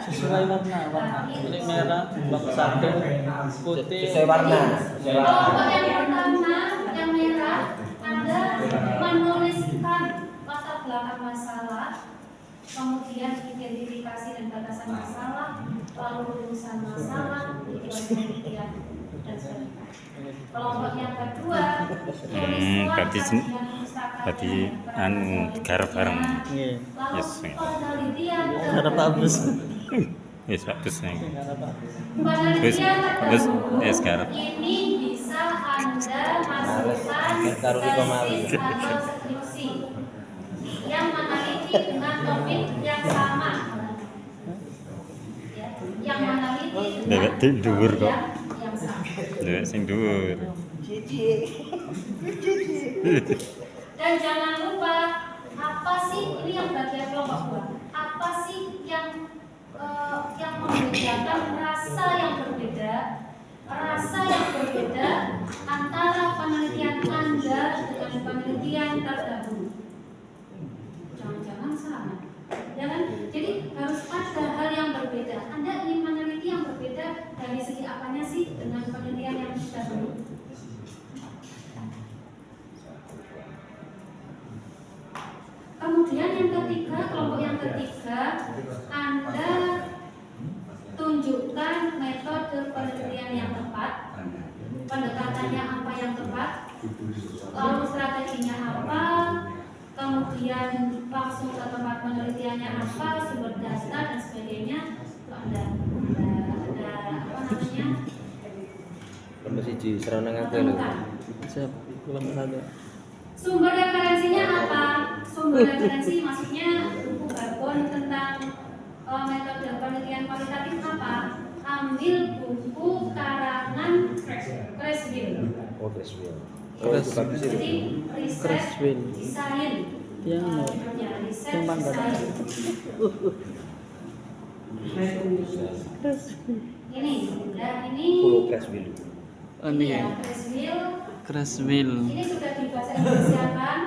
Sesuai warna. Ini merah, bak satu, putih. Sesuai warna. Kelompok yang pertama yang merah Anda menuliskan latar belakang masalah, kemudian identifikasi dan batasan masalah, lalu rumusan masalah, penelitian dan sebagainya. Kelompok yang kedua berarti garap bareng. Iya. lalu Yes. penelitian Ada bagus. Yes, bagus nih. penelitian Terus, terdahulu yes, garap. ini bisa Anda masukkan Taruh di kamar. tesis atau skripsi yang meneliti dengan topik yang sama ya, yang meneliti dengan Dewek dhuwur kok. topik yang sama. Dewek sing dhuwur. Dan jangan lupa apa sih ini yang bagian kelompok 2. Apa sih yang membedakan rasa yang berbeda antara penelitian Anda dengan penelitian terdahulu. Jangan-jangan sama. Ya kan? Jadi harus ada hal yang berbeda. Anda ingin meneliti yang berbeda dari segi apanya sih dengan penelitian yang terdahulu? Kemudian yang ketiga, kelompok yang ketiga, Anda tunjukkan metode penelitian yang tepat, pendekatannya apa yang tepat, lalu strateginya apa, kemudian langsung ke tempat penelitiannya apa, sumber data dan sebagainya. Itu ada apa namanya? Nomor 1 seronang aku lho. Siap. Belum ada. Sumber referensinya apa? Sumber referensi maksudnya buku Barbon tentang metode penelitian kualitatif apa? Ambil buku karangan Creswell. Oh, Creswell. Cres- itu bagus itu. Jadi riset Creswell. desain. Yang no. Ya, riset Yang mana? desain. Ini, dan ini Pulau Creswell. Ini ya, Creswell. Creswell. Ini sudah dibahasa Indonesiakan.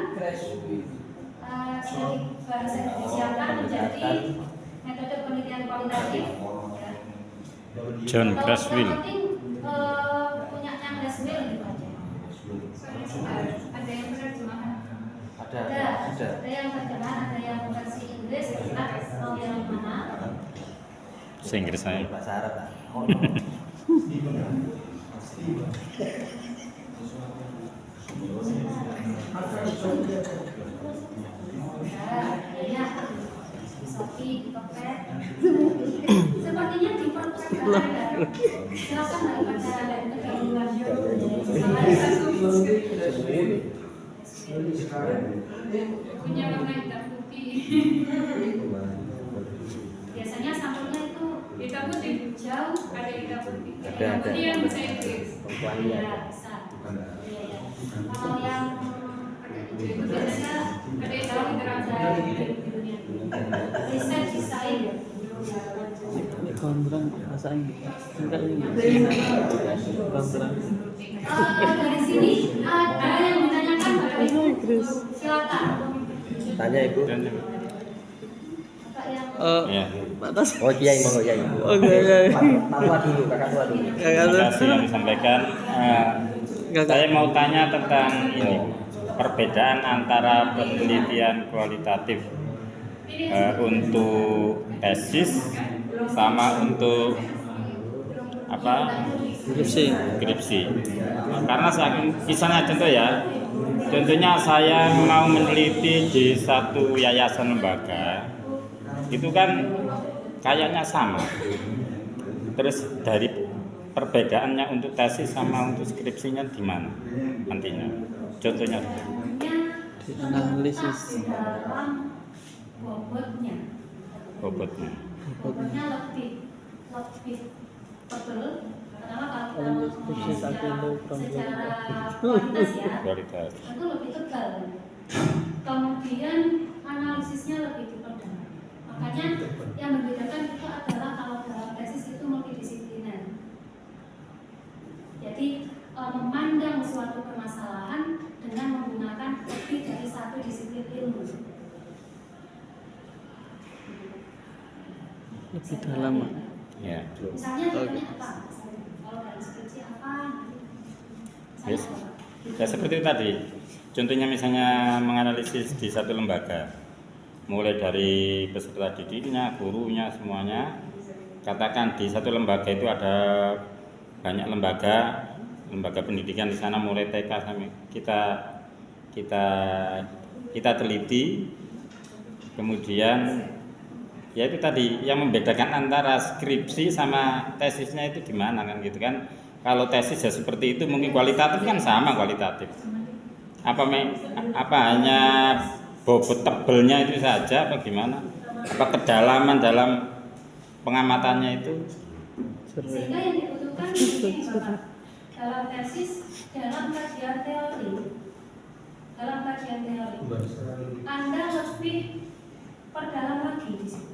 Sudah dibahasa Indonesiakan menjadi metode penelitian kualitatif. Ya. John Kalau Creswell. yang penting punyanya Creswell gitu aja. Ada yang menerjemahkan? Ada yang terjemahan, ada yang versi Inggris. Mau yang mana? Bahasa Inggris saya. Bahasa Arab tak? Oh, Ya, Sofi, Topet. Sepertinya di perpustakaan ada. Silakan daripada kegaduhan. Punya warna hitam putih. Biasanya sampulnya itu hitam putih jauh, ada hitam putih. Ada. Kemudian bahasa Inggris. Pelangi ada. Ya, bisa. Iya, ya. Kalau yang itu biasanya ada yang dalam literasi dunia. Riset desain. Gondrong bahasa Inggris. Enggak ini. Gondrong. Dari sini ada yang menanyakan pada Ibu. Silakan. Tanya Ibu. Bapak yang Ya. Batas. Oh, Kiai, monggo Kiai. Oke, oke. Tua dulu, kakak tua dulu. Terima kasih yang disampaikan. Saya mau tanya tentang ini perbedaan antara penelitian kualitatif untuk tesis sama untuk apa skripsi. Karena misalnya contoh ya, contohnya saya mau meneliti di satu yayasan lembaga, itu kan kayaknya sama. Terus dari perbedaannya untuk tesis sama untuk skripsinya di mana nantinya? Contohnya Di analisis. dalam bobotnya. bobotnya. Bobotnya lebih tebal. Pertama kalau kita secara kualitas ya, Kualitas. itu lebih tebal. Kemudian analisisnya lebih diperdalam. Makanya yang membedakan itu adalah kalau dalam tesis itu multidisipliner. Jadi memandang suatu permasalahan dengan menggunakan lebih dari satu disiplin ilmu. Lebih dalam. Ya. Misalnya contohnya apa? Kalau dalam skripsi apa? Yes. Ya seperti itu tadi. Contohnya misalnya menganalisis di satu lembaga, mulai dari peserta didiknya, gurunya, semuanya. Katakan di satu lembaga itu ada banyak lembaga pendidikan di sana, mulai TK sampai kita teliti, kemudian ya itu tadi yang membedakan antara skripsi sama tesisnya itu gimana kan gitu kan. Kalau tesis ya seperti itu, mungkin kualitatif kan sama kualitatif. Apa hanya bobot tebelnya itu saja apa gimana? Apa kedalaman dalam pengamatannya itu? Sehingga yang dibutuhkan ini Bapak, dalam tesis, dalam kajian teori, Anda lebih perdalam lagi di sini.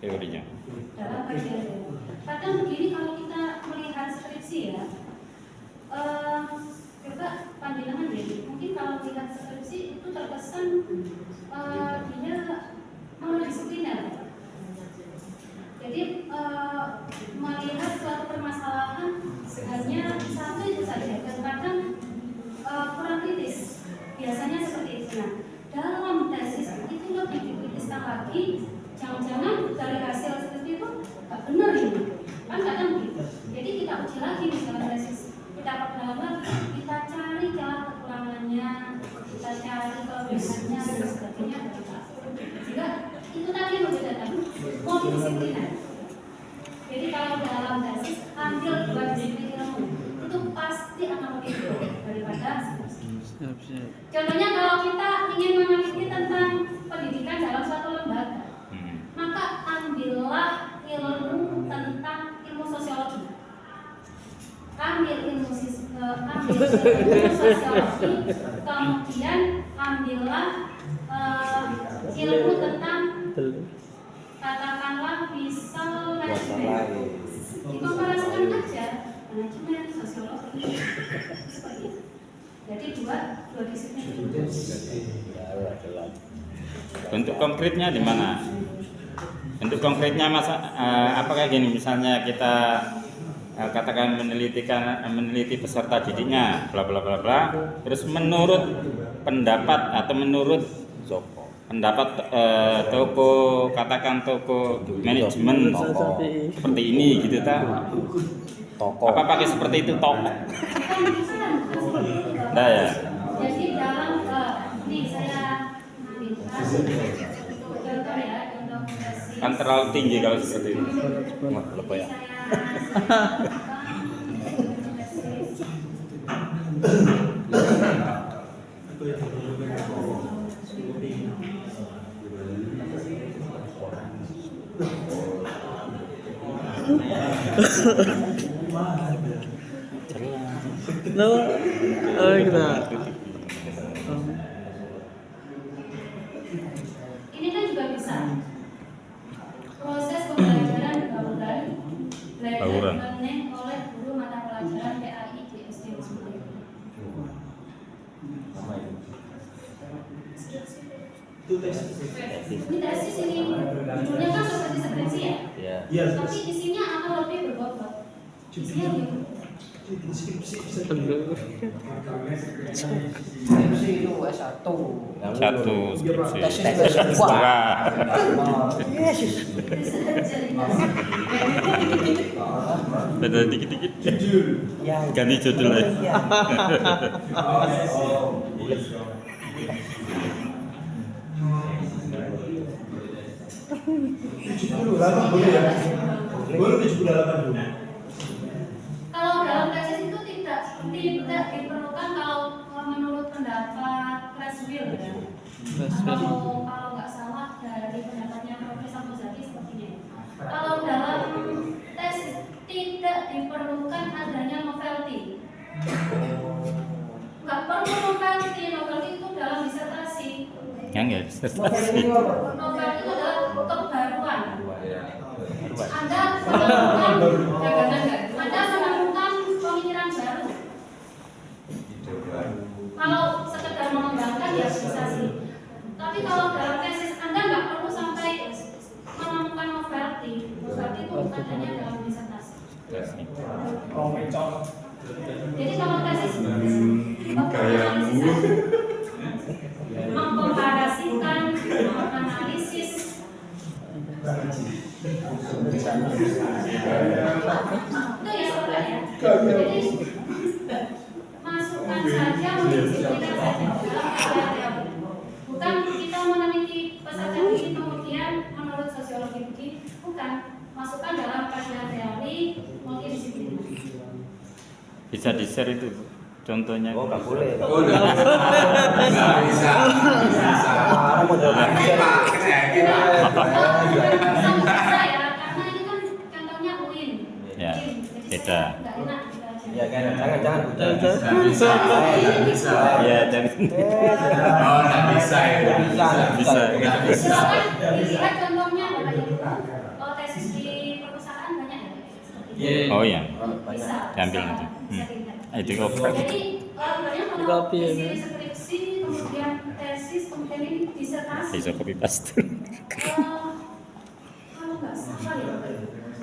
Teorinya. Dalam kajian teori. Kadang begini kalau kita melihat skripsi ya, coba pandangan ya. Mungkin kalau melihat skripsi itu terkesan dia monodisipliner. Jadi melihat suatu permasalahan hanya satu itu saja dan kadang kurang kritis. Biasanya seperti itu. Nah, dalam tesis itu lebih dikritiskan lagi. Jangan-jangan dari hasil seperti itu nggak benar ini. Kan kadang begitu. Jadi kita uji lagi misalnya tesis, kita perdalam lagi, kita cari celah kekurangannya, kita cari kelebihannya dan sebagainya. Sehingga itu tadi yang membedakan multidisipliner. Jadi kalau dalam tesis ambil dua disiplin ilmu itu pasti akan lebih baik daripada skripsi. Siap. Contohnya kalau kita ingin meneliti tentang pendidikan dalam suatu lembaga, maka ambillah ilmu tentang ilmu sosiologi. Ambil ilmu sosiologi, kemudian ambillah ilmu tentang katakanlah misal dikomparasikan aja manajemen sosiologi seperti itu. Jadi dua disiplin. Bentuk konkretnya di mana? Bentuk konkretnya apakah gini, misalnya kita katakan meneliti peserta didiknya bla bla bla bla, terus menurut pendapat atau menurut pendapat toko, katakan toko manajemen seperti ini gitu ta? Apa pakai seperti itu toko? Nah ya. Jadi dalam ini saya ambilkan contoh ya, contoh tesis. Kan terlalu tinggi kalau seperti itu. Lebih ya. Ini kan juga bisa proses pembelajaran bauran oleh guru mata pelajaran PAI di SD seperti itu. Ini tesis ini judulnya kan seperti skripsi ya. Tapi isinya akan lebih berbobot. Isinya lebih Skripsi itu S1. Satu skripsi. Tesis Dua. Beda dikit-dikit. Ganti judul aja. Boleh 78 dulu. Kalau dalam tesis itu tidak diperlukan kalau menurut pendapat Creswell ya. Kalau nggak salah dari pendapatnya Profesor Muzaki sepertinya. Kalau dalam tesis tidak diperlukan adanya novelty. Nggak perlu novelty itu dalam disertasi. Enggak, Novelty itu adalah kebaruan. Anda menemukan pemikiran baru. Kalau sekedar mengembangkan ya bisa sih. Tapi kalau dalam tesis Anda nggak perlu sampai menemukan novelty. Novelty itu adanya dalam disertasi. Jadi kalau tesis mengkomparasikan, menganalisis. Itu ya Bapak ya. Jadi masukkan saja, mendisiplinkan saja dalam teori. Bukan kita meneliti peserta ini kemudian menurut sosiologi begini, bukan. Masukkan dalam kajian teori multidisipliner. bisa di-share itu contohnya. Oh, nggak boleh. Oh, nggak bisa. Orang mau jalan Ya, beda. ya kan, jangan. Bisa. Ya, jangan. Oh, nggak bisa ya. Bisa. Dilihat contohnya Bapak Ibu. Oh, tesis di perusahaan banyak ya. Oh iya, Bisa. diambil nanti. Itu cover. Jadi kalau isi skripsi, kemudian tesis, kemudian ini disertasi. Bisa copy paste. Kalau nggak salah ya,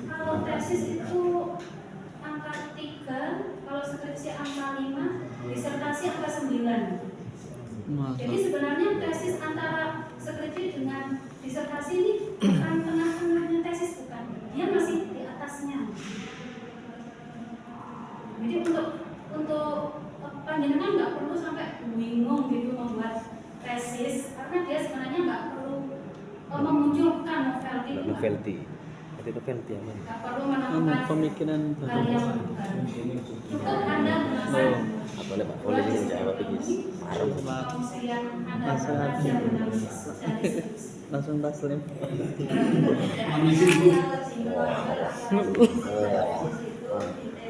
kalau tesis itu angka 3, kalau skripsi angka 5, disertasi angka 9. Jadi sebenarnya tesis antara skripsi dengan disertasi ini bukan tengah-tengahnya tesis, bukan. Dia masih di atasnya. Jadi untuk panjenengan nggak perlu sampai bingung gitu membuat tesis, karena dia sebenarnya nggak perlu memunculkan novelty. Jadi itu kan dia mana? Nggak perlu menemukan pemikiran hal yang baru. Cukup Anda gunakan Boleh Pak, boleh ini jawab ini. Marah. kemudian Anda Langsung belajar aja. menangis dari skripsi. langsung taslim.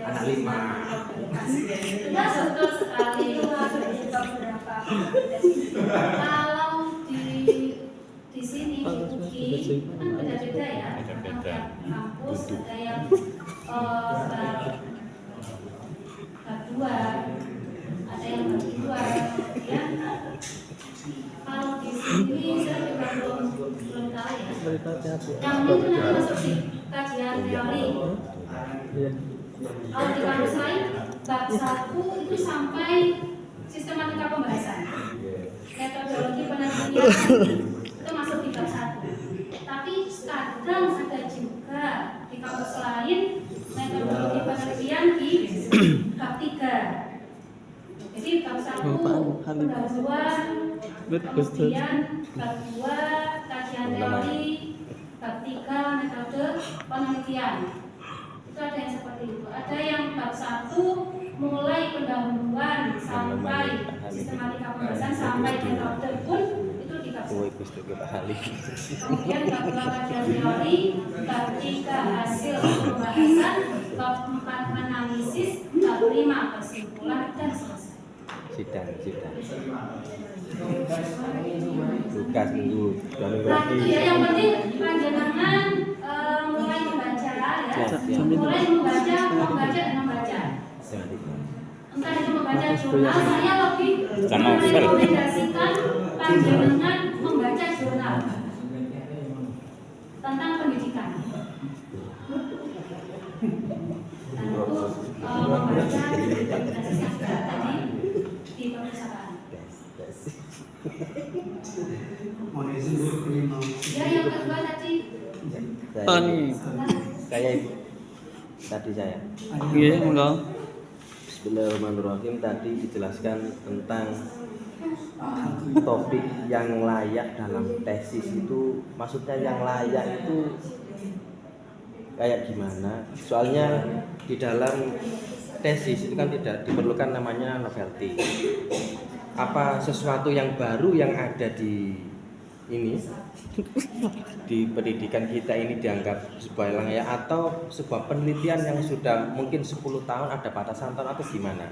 Anak 5. Sudah betul sekali. Kalau di sini di UGI kan beda-beda ya. Beda-beda. Kampus ada yang bab 2, ada yang bab 2 ya. Kalau di sini saya juga belum tahu ya. Yang ini kan masuk di kajian teori. Iya. Kalau di kampus lain bab 1 itu sampai sistematika pembahasan. Metodologi penelitian itu masuk di bab 1. Tapi kadang ada juga di kampus lain metodologi penelitian di bab 3. Jadi bab 1 pendahuluan, kemudian bab 2 kajian teori, bab 3 metode penelitian. Itu ada yang seperti itu. Ada yang bab 1 mulai pendahuluan sampai sistematika pembahasan sampai metode pun itu di bab 1. Kemudian bab 2 kajian teori, bab 3 hasil pembahasan, bab 4 analisis, bab 5 kesimpulan dan selesai. Sidang. Tugas minggu, 2 minggu Nah, lagi. itu ya yang penting panjenengan mulai membaca ya. Mulai membaca dan membaca. Entah itu membaca jurnal, saya lebih merekomendasikan panjenengan membaca jurnal tentang pendidikan. Dan untuk membaca rekomendasi yang sudah tadi di perpustakaan. Ya, yang kedua tadi Saya tadi saya. Iya, enggak. Bismillahirrahmanirrahim, tadi dijelaskan tentang topik yang layak dalam tesis itu, maksudnya yang layak itu kayak gimana? Soalnya di dalam tesis itu kan tidak diperlukan namanya novelty. Apa sesuatu yang baru yang ada di ini di pendidikan kita ini dianggap sebuah yang layak, atau sebuah penelitian yang sudah mungkin 10 tahun ada batasan tahun atau gimana?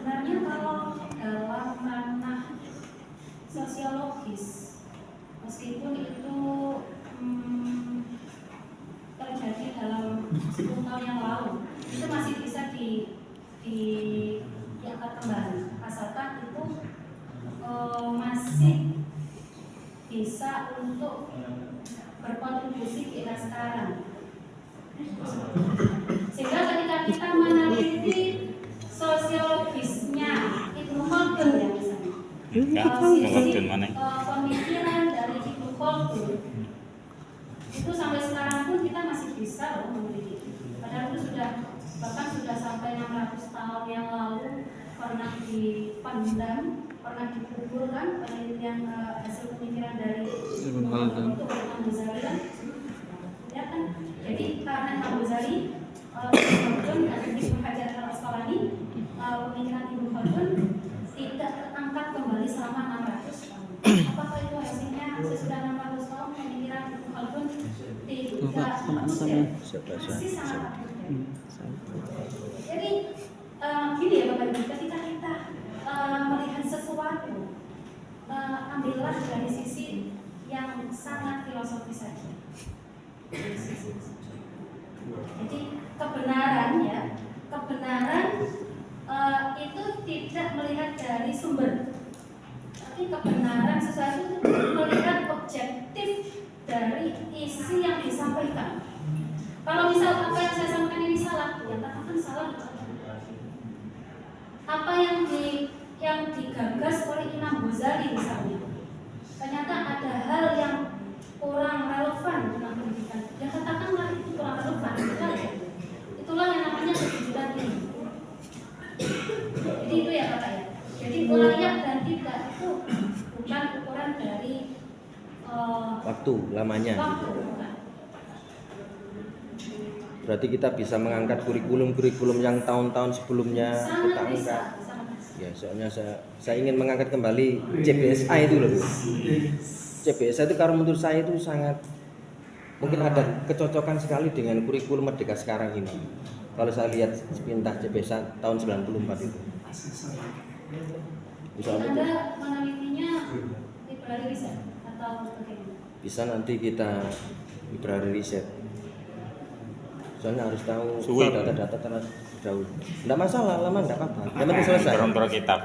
sebenarnya kalau dalam ranah sosiologis, meskipun itu terjadi dalam 10 tahun yang lalu, itu masih bisa diangkat kembali, asalkan itu masih bisa untuk berkontribusi di era sekarang. Sehingga ketika kita meneliti sosiologisnya Ibnu Khaldun ya misalnya, sisi pemikiran dari Ibnu Khaldun itu sampai sekarang pun kita masih bisa loh meneliti. Padahal itu bahkan sudah sampai 600 tahun yang lalu pernah dipendam, pernah dikuburkan penelitian hasil pemikiran dari Ibnu Khaldun itu Imam Ghazali kan, ya kan? Jadi karena Imam Ghazali, Ibnu Khaldun dan Ibnu Hajar al-Asqalani, pemikiran Ibnu Khaldun tidak terangkat kembali selama 600 tahun. Apakah itu hasilnya sesudah 600 tahun pemikiran Ibnu Khaldun tidak masih sangat aktif? Jadi gini ya Bapak Ibu, ketika kita melihat sesuatu, ambillah dari sisi yang sangat filosofis saja. Jadi kebenaran ya, kebenaran itu tidak melihat dari sumber, tapi kebenaran sesuatu itu melihat objektif dari isi yang disampaikan. Kalau misal apa yang saya sampaikan ini salah, ya katakan salah. Apa yang digagas oleh Imam Ghazali misalnya, ternyata ada hal yang kurang relevan dengan pendidikan, ya katakanlah itu kurang relevan. Itulah yang namanya kejujuran ini. Jadi itu ya Bapak ya. Jadi layak dan tidak itu bukan ukuran dari waktu lamanya gitu. Berarti kita bisa mengangkat kurikulum yang tahun-tahun sebelumnya kita angkat. Ya, soalnya saya ingin mengangkat kembali CBSA itu loh. CBSA itu kalau menurut saya itu sangat mungkin ada kecocokan sekali dengan kurikulum Merdeka sekarang ini. Kalau saya lihat sepintas CBSA tahun 94 itu. Bisa Anda menelitinya library riset atau bagaimana? Bisa nanti kita library riset. Soalnya harus tahu Sulit. data-data terus dahulu. Enggak masalah, lama enggak apa-apa. Yang penting selesai. Kontrol kitab.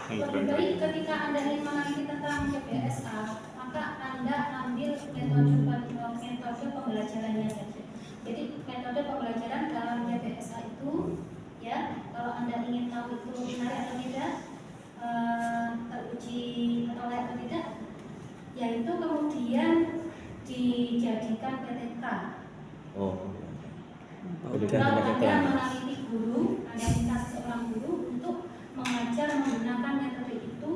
Lebih baik ketika Anda ingin meneliti tentang CBSA, maka Anda ambil metode pembelajarannya saja. Jadi metode pembelajaran dalam CBSA itu, ya, kalau Anda ingin tahu itu menarik atau tidak, teruji atau layak atau tidak, yaitu kemudian dijadikan PTK. Oh. Lalu Anda meneliti guru, Anda minta seorang guru untuk mengajar menggunakan metode itu,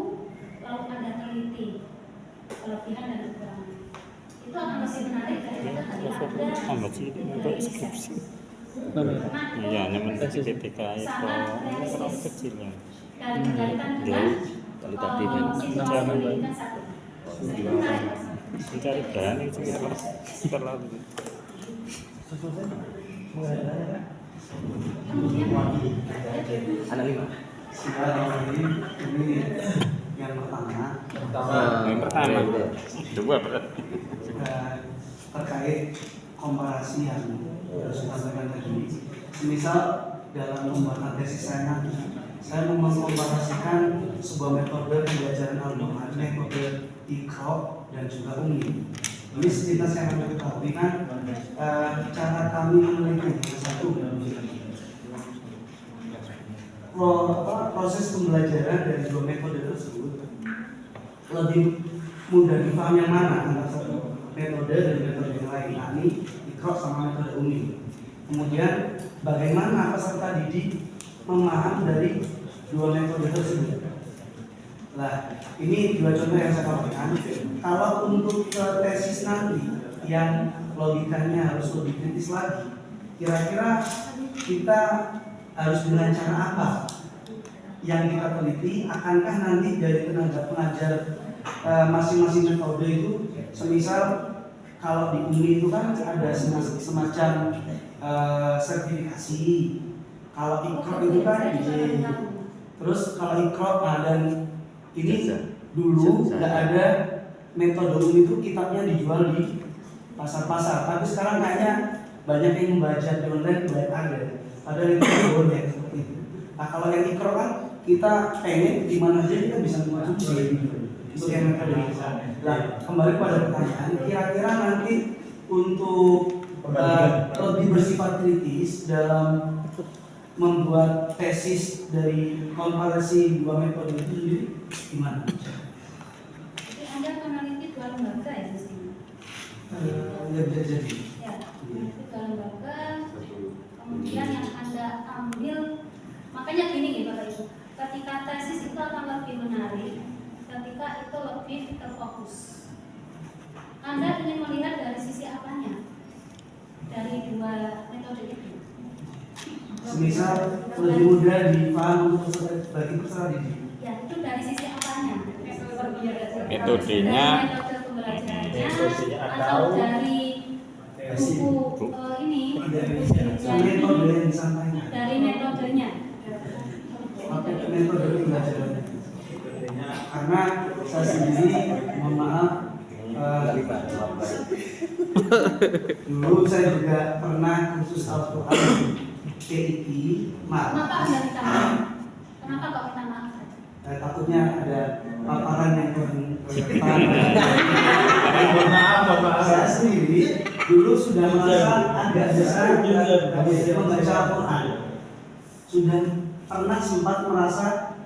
lalu Anda teliti kelebihan dan kekurangan. Itu akan lebih menarik daripada ketika Tambah sih untuk skripsi. Iya, namanya PTK itu orang kecilnya. dan dikalikan dengan Kualitatif ya. situasi pendidikan saat ini. Itu menarik. Mencari bahan itu terlalu. Kemudian Anak 5. Ini yang pertama Yang pertama, dua berarti. terkait komparasi yang harus disampaikan tadi. Misal dalam pembuatan tesis saya nanti, saya mau mengkomparasikan sebuah metode pembelajaran Al-Quran, metode Iqra dan juga Umi. Ini sepintas yang kami ketahui kan, cara kami meneliti satu proses pembelajaran dari dua metode tersebut lebih mudah dipahami yang mana antara satu metode dan metode yang lain, yakni Iqra sama metode Umi. Kemudian bagaimana peserta didik memaham dari dua metode tersebut. Nah, ini dua contoh yang saya sampaikan. Kalau untuk tesis nanti yang logikanya harus lebih kritis lagi, kira-kira kita harus dengan cara apa yang kita teliti? Akankah nanti dari tenaga pengajar masing-masing metode itu, semisal kalau di Umi itu kan ada semacam sertifikasi, kalau Iqra itu kan terus kalau Iqra dan ini dulu nggak ada metode Umi itu kitabnya dijual di pasar-pasar, tapi sekarang kayaknya banyak yang membaca di online banyak ada. Padahal itu boleh seperti itu. Nah kalau yang Iqra kan kita pengen di mana aja kita bisa mengkonsumsi itu yang metode kita. Nah kembali pada pertanyaan, kira-kira nanti untuk lebih bersifat kritis dalam membuat tesis dari komparasi dua metode itu sendiri gimana? Jadi Anda meneliti dua lembaga ya di sini. Ya bisa jadi. Ya, meneliti dua lembaga. Kemudian yang Anda ambil, makanya gini gitu Bapak Ibu. Ketika tesis itu akan lebih menarik, ketika itu lebih terfokus. Anda ingin melihat dari sisi apanya? Dari dua metode itu. Semisal lebih mudah dipaham untuk bagi peserta didik. Ya, itu dari sisi apanya? Metodenya. Dari metode pembelajarannya atau dari buku ini Metode yang disampaikan. dari metodenya. Metode pembelajaran. Karena saya sendiri, mohon maaf, dulu saya juga pernah kursus Al-Quran KIP Kenapa maaf. Anda minta maaf? Kenapa kok minta maaf? Takutnya ada paparan yang kurang saya sendiri dulu sudah merasa agak besar membaca Al-Quran, sudah pernah sempat merasa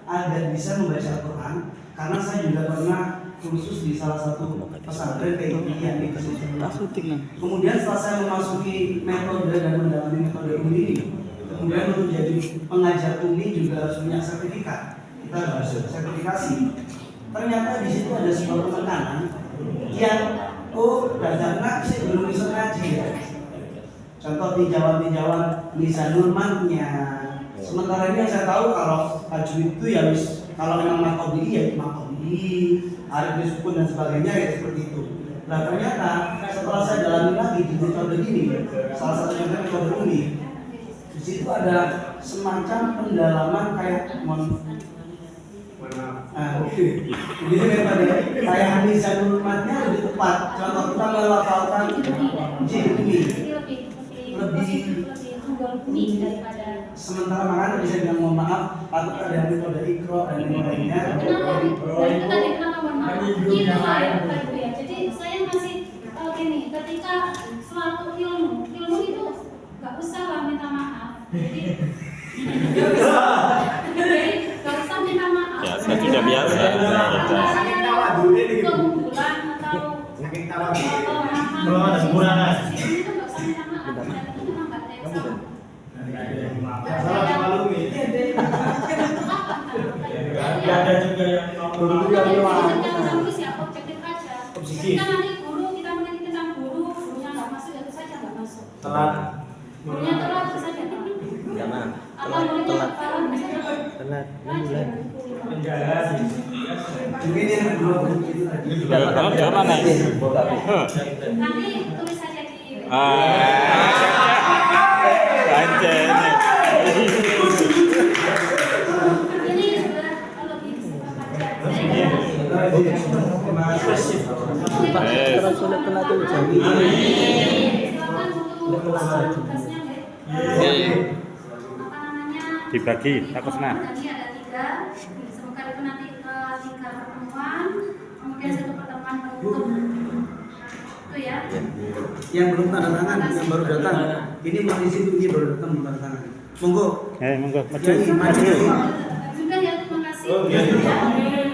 agak bisa membaca Al-Quran karena saya juga pernah kursus di salah satu pesantren KIP yang di Kemudian setelah saya memasuki metode dan mendalami metode Umi ini, kemudian untuk menjadi pengajar Umi juga harus punya sertifikat. Kita harus sertifikasi. ternyata di situ ada sebuah penekanan yang dasarnya sih belum bisa ngaji ya. Contoh tinjauan lisanul matnya. Sementara ini yang saya tahu kalau tajwid itu ya kalau memang makobili ya makobili, arif sukun dan sebagainya ya seperti itu. Nah ternyata setelah saya dalami lagi di metode ini, salah satu contoh metode ini, di situ ada semacam pendalaman kayak jadi metode kayak lisanul matnya lebih tepat. Contoh kita melafalkan jilmi lebih daripada sementara makanya bisa bilang mohon maaf takut ada metode ikro dan yang lainnya. Kenapa? Itu tadi kenapa mohon maaf? Itu lah ya Bapak Ibu ya. Jadi saya masih gini, ketika suatu ilmu itu nggak usah lah minta maaf. Jadi nggak usah minta maaf. Ya, saya sudah biasa. Keunggulan atau Kalau ada kekurangan. itu nggak usah minta maaf. Itu memang nggak ada yang salah. Salah selalu nih. Ada juga yang objektif aja. Ketika nanti guru kita meneliti tentang gurunya nggak masuk ya itu saja nggak masuk. telat. Gurunya telat itu saja telat. Jangan. Atau muridnya telat bisa Telat. Mungkin yang kedua begitu tadi. Kalau mana ini? nanti tulis saja di Anjay ini. ini sudah kalau di Dibagi, aku senang. Tadi ada 3, semoga itu nanti ke 3 pertemuan, kemudian 1 pertemuan penutup. Itu ya. Yang belum tanda tangan, yang baru datang. Ini masih situ ini baru datang belum tanda tangan. Monggo. Monggo, maju. Jadi maju. Juga ya, terima kasih. Oh, iya. Ya.